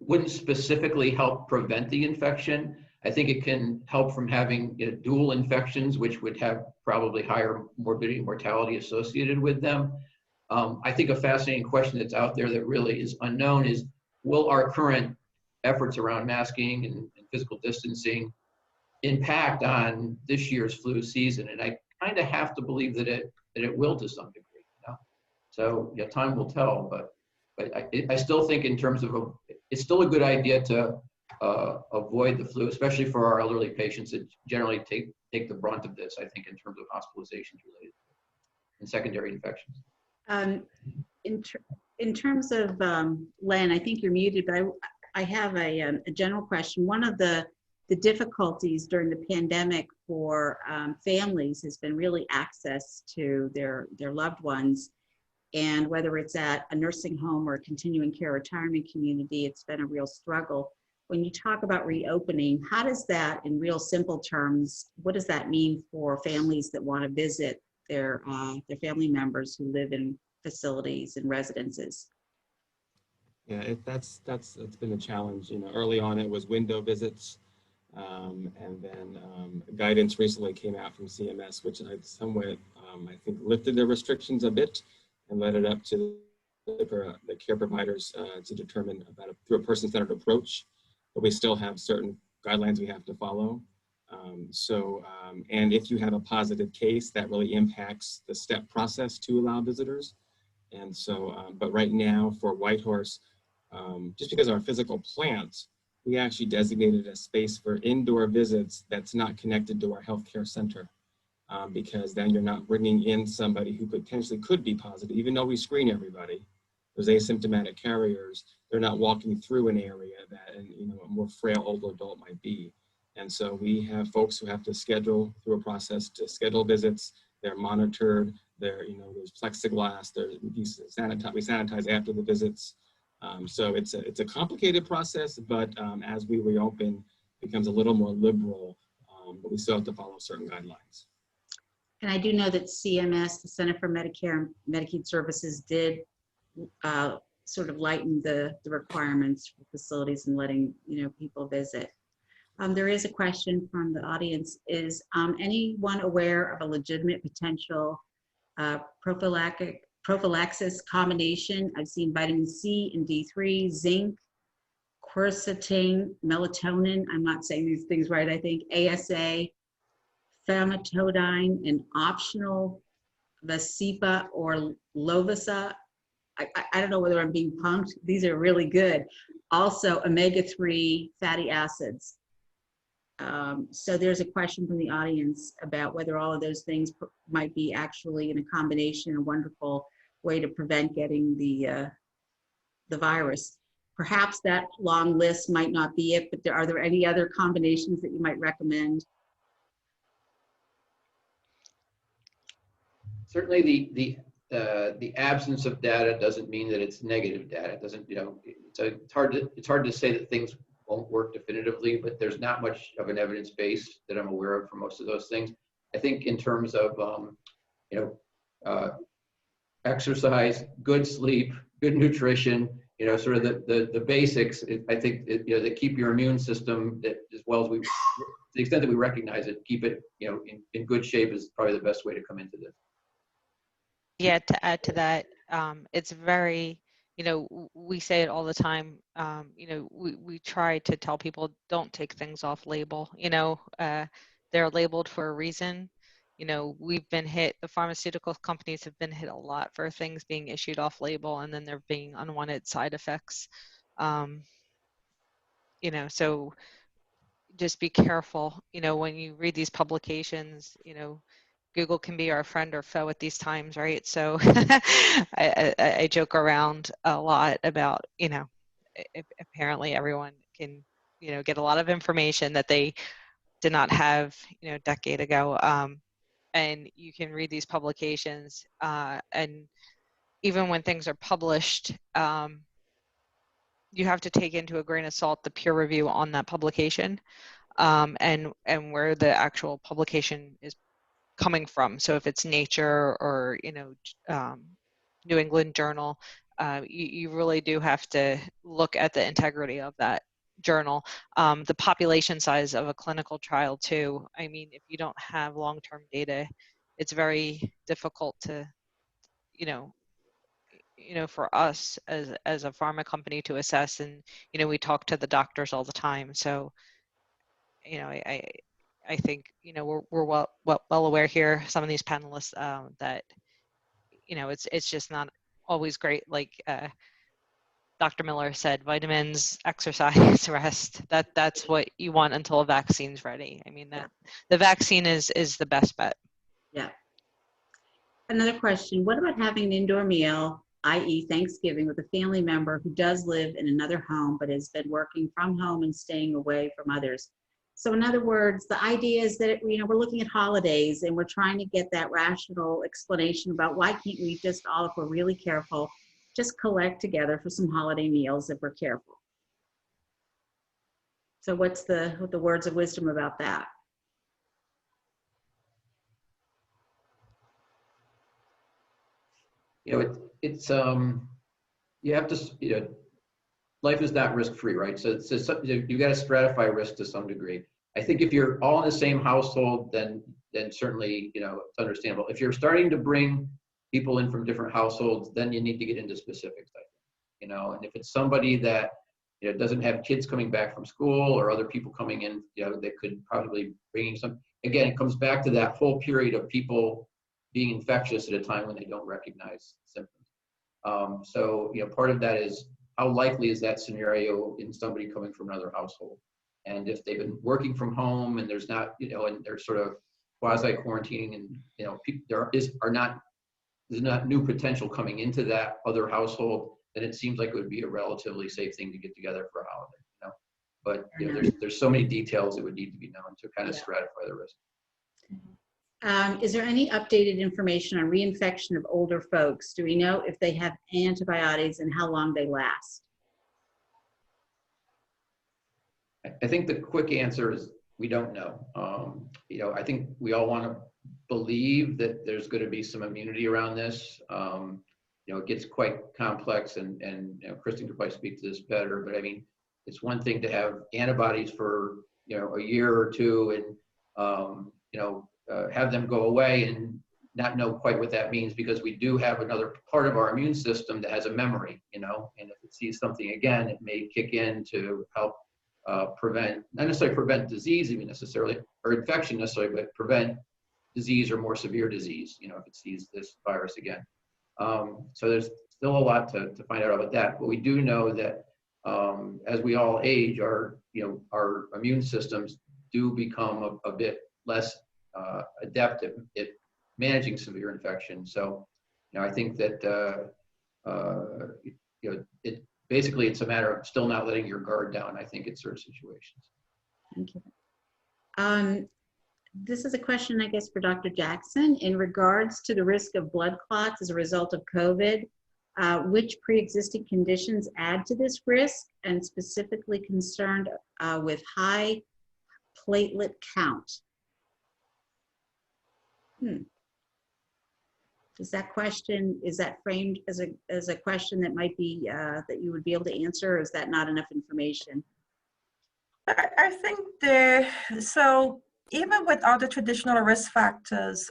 Speaker 5: wouldn't specifically help prevent the infection. I think it can help from having, you know, dual infections, which would have probably higher morbidity and mortality associated with them. I think a fascinating question that's out there that really is unknown is, will our current efforts around masking and physical distancing impact on this year's flu season? And I kind of have to believe that it will to some degree. You know? So yeah, time will tell. But I still think in terms of it's still a good idea to avoid the flu, especially for our elderly patients that generally take the brunt of this. I think in terms of hospitalizations related and secondary infections.
Speaker 2: In terms of Len, I think you're muted, but I have a general question. One of the difficulties during the pandemic for families has been really access to their loved ones. And whether it's at a nursing home or a continuing care retirement community, it's been a real struggle. When you talk about reopening, how does that, in real simple terms, what does that mean for families that want to visit their family members who live in facilities and residences?
Speaker 4: Yeah, it's been a challenge. You know, early on it was window visits, and then guidance recently came out from CMS, which I somewhat I think lifted the restrictions a bit and led it up to the care providers to determine through a person-centered approach, but we still have certain guidelines we have to follow. And if you have a positive case, that really impacts the step process to allow visitors. And so, but right now for Whitehorse, just because our physical plant, we actually designated a space for indoor visits that's not connected to our healthcare center, because then you're not bringing in somebody who potentially could be positive, even though we screen everybody. Those asymptomatic carriers, they're not walking through an area that a more frail older adult might be. And so we have folks who have to schedule through a process to schedule visits. They're monitored. There's plexiglass. We sanitize after the visits. So it's a complicated process, but as we reopen, it becomes a little more liberal, but we still have to follow certain guidelines.
Speaker 2: And I do know that CMS, the Center for Medicare and Medicaid Services, did sort of lighten the requirements for facilities and letting people visit. There is a question from the audience. Is anyone aware of a legitimate potential prophylactic prophylaxis combination. I've seen vitamin C and D3, zinc, quercetin, melatonin. I'm not saying these things right, I think. ASA, famotidine, and optional Vasipa or Lovisa. I don't know whether I'm being punked. These are really good. Also, omega-3 fatty acids. So there's a question from the audience about whether all of those things might be actually in a combination, a wonderful way to prevent getting the virus. Perhaps that long list might not be it, but are there any other combinations that you might recommend?
Speaker 5: Certainly the absence of data doesn't mean that it's negative data. It doesn't, it's hard to say that things won't work definitively, but there's not much of an evidence base that I'm aware of for most of those things. I think in terms of, exercise, good sleep, good nutrition, sort of the basics, I think, that keep your immune system, that as well as to the extent that we recognize it, keep it, in good shape is probably the best way to come into this.
Speaker 7: Yeah, to add to that, it's very, we say it all the time, we try to tell people don't take things off label, they're labeled for a reason. We've been hit, the pharmaceutical companies have been hit a lot for things being issued off label and then there being unwanted side effects. So just be careful, when you read these publications, Google can be our friend or foe at these times, right? So I joke around a lot about, apparently everyone can, get a lot of information that they did not have, a decade ago. And you can read these publications and even when things are published, you have to take into a grain of salt the peer review on that publication and where the actual publication is coming from. So if it's Nature or New England Journal, you really do have to look at the integrity of that journal. The population size of a clinical trial too. I mean, if you don't have long-term data, it's very difficult to, for us as a pharma company to assess. And we talk to the doctors all the time. So I think we're well aware here, some of these panelists, that it's just not always great. Like Dr. Miller said, vitamins, exercise, rest. That's what you want until a vaccine's ready. I mean, the vaccine is the best bet.
Speaker 2: Yeah. Another question: what about having an indoor meal, i.e. Thanksgiving, with a family member who does live in another home but has been working from home and staying away from others? So in other words, the idea is that, we're looking at holidays and we're trying to get that rational explanation about why can't we just all, if we're really careful, just collect together for some holiday meals if we're careful. So what's the words of wisdom about that?
Speaker 5: It's you have to, life is not risk-free, right? So you got to stratify risk to some degree. I think if you're all in the same household, then certainly, it's understandable. If you're starting to bring people in from different households, then you need to get into specifics, I think, and if it's somebody that, doesn't have kids coming back from school or other people coming in, that could probably bring some, again, it comes back to that whole period of people being infectious at a time when they don't recognize symptoms. So, part of that is, how likely is that scenario in somebody coming from another household? And if they've been working from home and there's not, and they're sort of quasi-quarantining and, people there's not new potential coming into that other household, then it seems like it would be a relatively safe thing to get together for a holiday, But, there's so many details that would need to be known to kind of stratify the risk.
Speaker 2: Is there any updated information on reinfection of older folks? Do we know if they have antibiotics and how long they last?
Speaker 5: I think the quick answer is we don't know. I think we all want to believe that there's going to be some immunity around this. It gets quite complex, and Kristen could probably speak to this better, but I mean, it's one thing to have antibodies for a year or two and have them go away and not know quite what that means, because we do have another part of our immune system that has a memory, you know, and if it sees something again, it may kick in to help prevent, not necessarily prevent disease even necessarily, or infection necessarily, but prevent disease or more severe disease, you know, if it sees this virus again. So there's still a lot to find out about that, but we do know that as we all age, our immune systems do become a bit less adept at managing severe infection. So, you know, I think that you know, it's a matter of still not letting your guard down, I think, in certain situations.
Speaker 2: Thank you. This is a question, I guess, for Dr. Jackson. In regards to the risk of blood clots as a result of COVID, which pre-existing conditions add to this risk, and specifically concerned with high platelet count? Is that framed as a question that might be, that you would be able to answer, or is that not enough information?
Speaker 6: I think so even with other traditional risk factors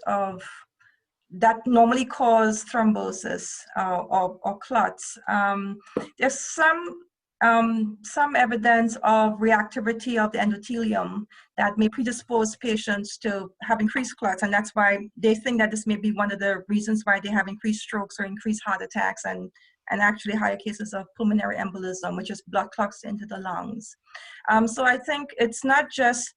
Speaker 6: that normally cause thrombosis or clots, there's some evidence of reactivity of the endothelium that may predispose patients to have increased clots, and that's why they think that this may be one of the reasons why they have increased strokes or increased heart attacks and actually higher cases of pulmonary embolism, which is blood clots into the lungs. So I think it's not just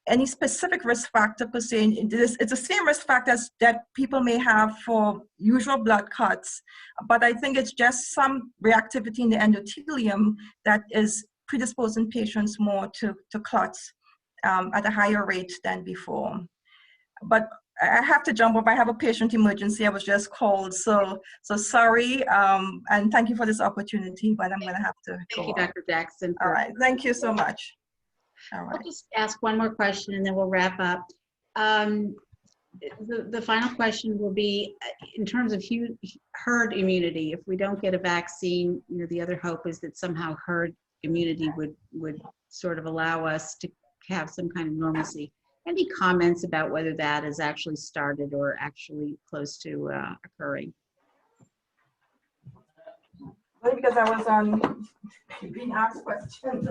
Speaker 6: any specific risk factor per se. It's the same risk factors that people may have for usual blood clots, but I think it's just some reactivity in the endothelium that is predisposing patients more to clots at a higher rate than before. But I have to jump up. I have a patient emergency. I was just called, so sorry, and thank you for this opportunity, but I'm going to have to go.
Speaker 2: Thank you, Dr. Jackson.
Speaker 6: All right, thank you so much. All right.
Speaker 2: I'll just ask one more question and then we'll wrap up. The final question will be, in terms of herd immunity, if we don't get a vaccine, you know, the other hope is that somehow herd immunity would sort of allow us to have some kind of normalcy. Any comments about whether that has actually started or actually close to occurring?
Speaker 6: Because I was on being asked questions.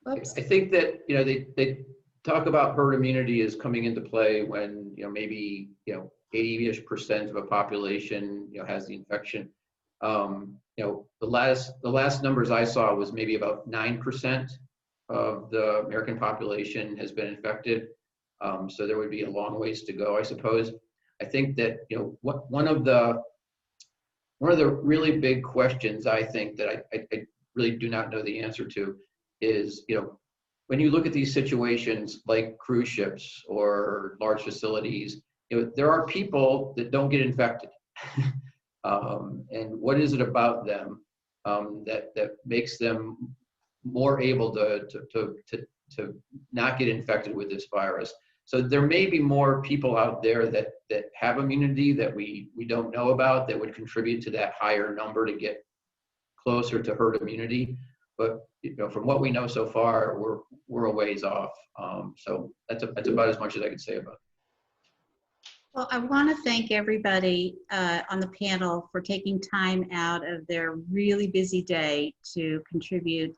Speaker 2: Oops.
Speaker 5: I think that, you know, they talk about herd immunity as coming into play when, you know, maybe, you know, 80-ish% of a population, you know, has the infection. You know, the last numbers I saw was maybe about 9% of the American population has been infected. So there would be a long ways to go, I suppose. I think that, you know, one of the really big questions, I think, that I really do not know the answer to is, you know, when you look at these situations like cruise ships or large facilities, you know, there are people that don't get infected. And what is it about them that makes them more able to not get infected with this virus? So there may be more people out there that have immunity that we don't know about that would contribute to that higher number to get closer to herd immunity. But, you know, from what we know so far, we're a ways off. So that's about as much as I can say about it.
Speaker 2: Well, I want to thank everybody on the panel for taking time out of their really busy day to contribute,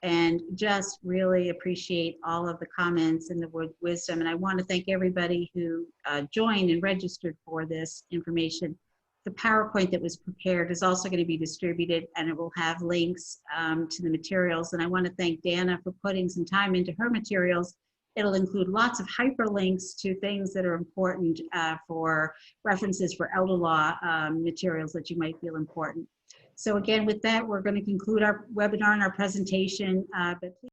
Speaker 2: and just really appreciate all of the comments and the word wisdom. And I want to thank everybody who joined and registered for this information. The PowerPoint that was prepared is also going to be distributed, and it will have links to the materials. And I want to thank Dana for putting some time into her materials. It'll include lots of hyperlinks to things that are important for references for elder law materials that you might feel important. So again, with that, we're going to conclude our webinar and our presentation. But please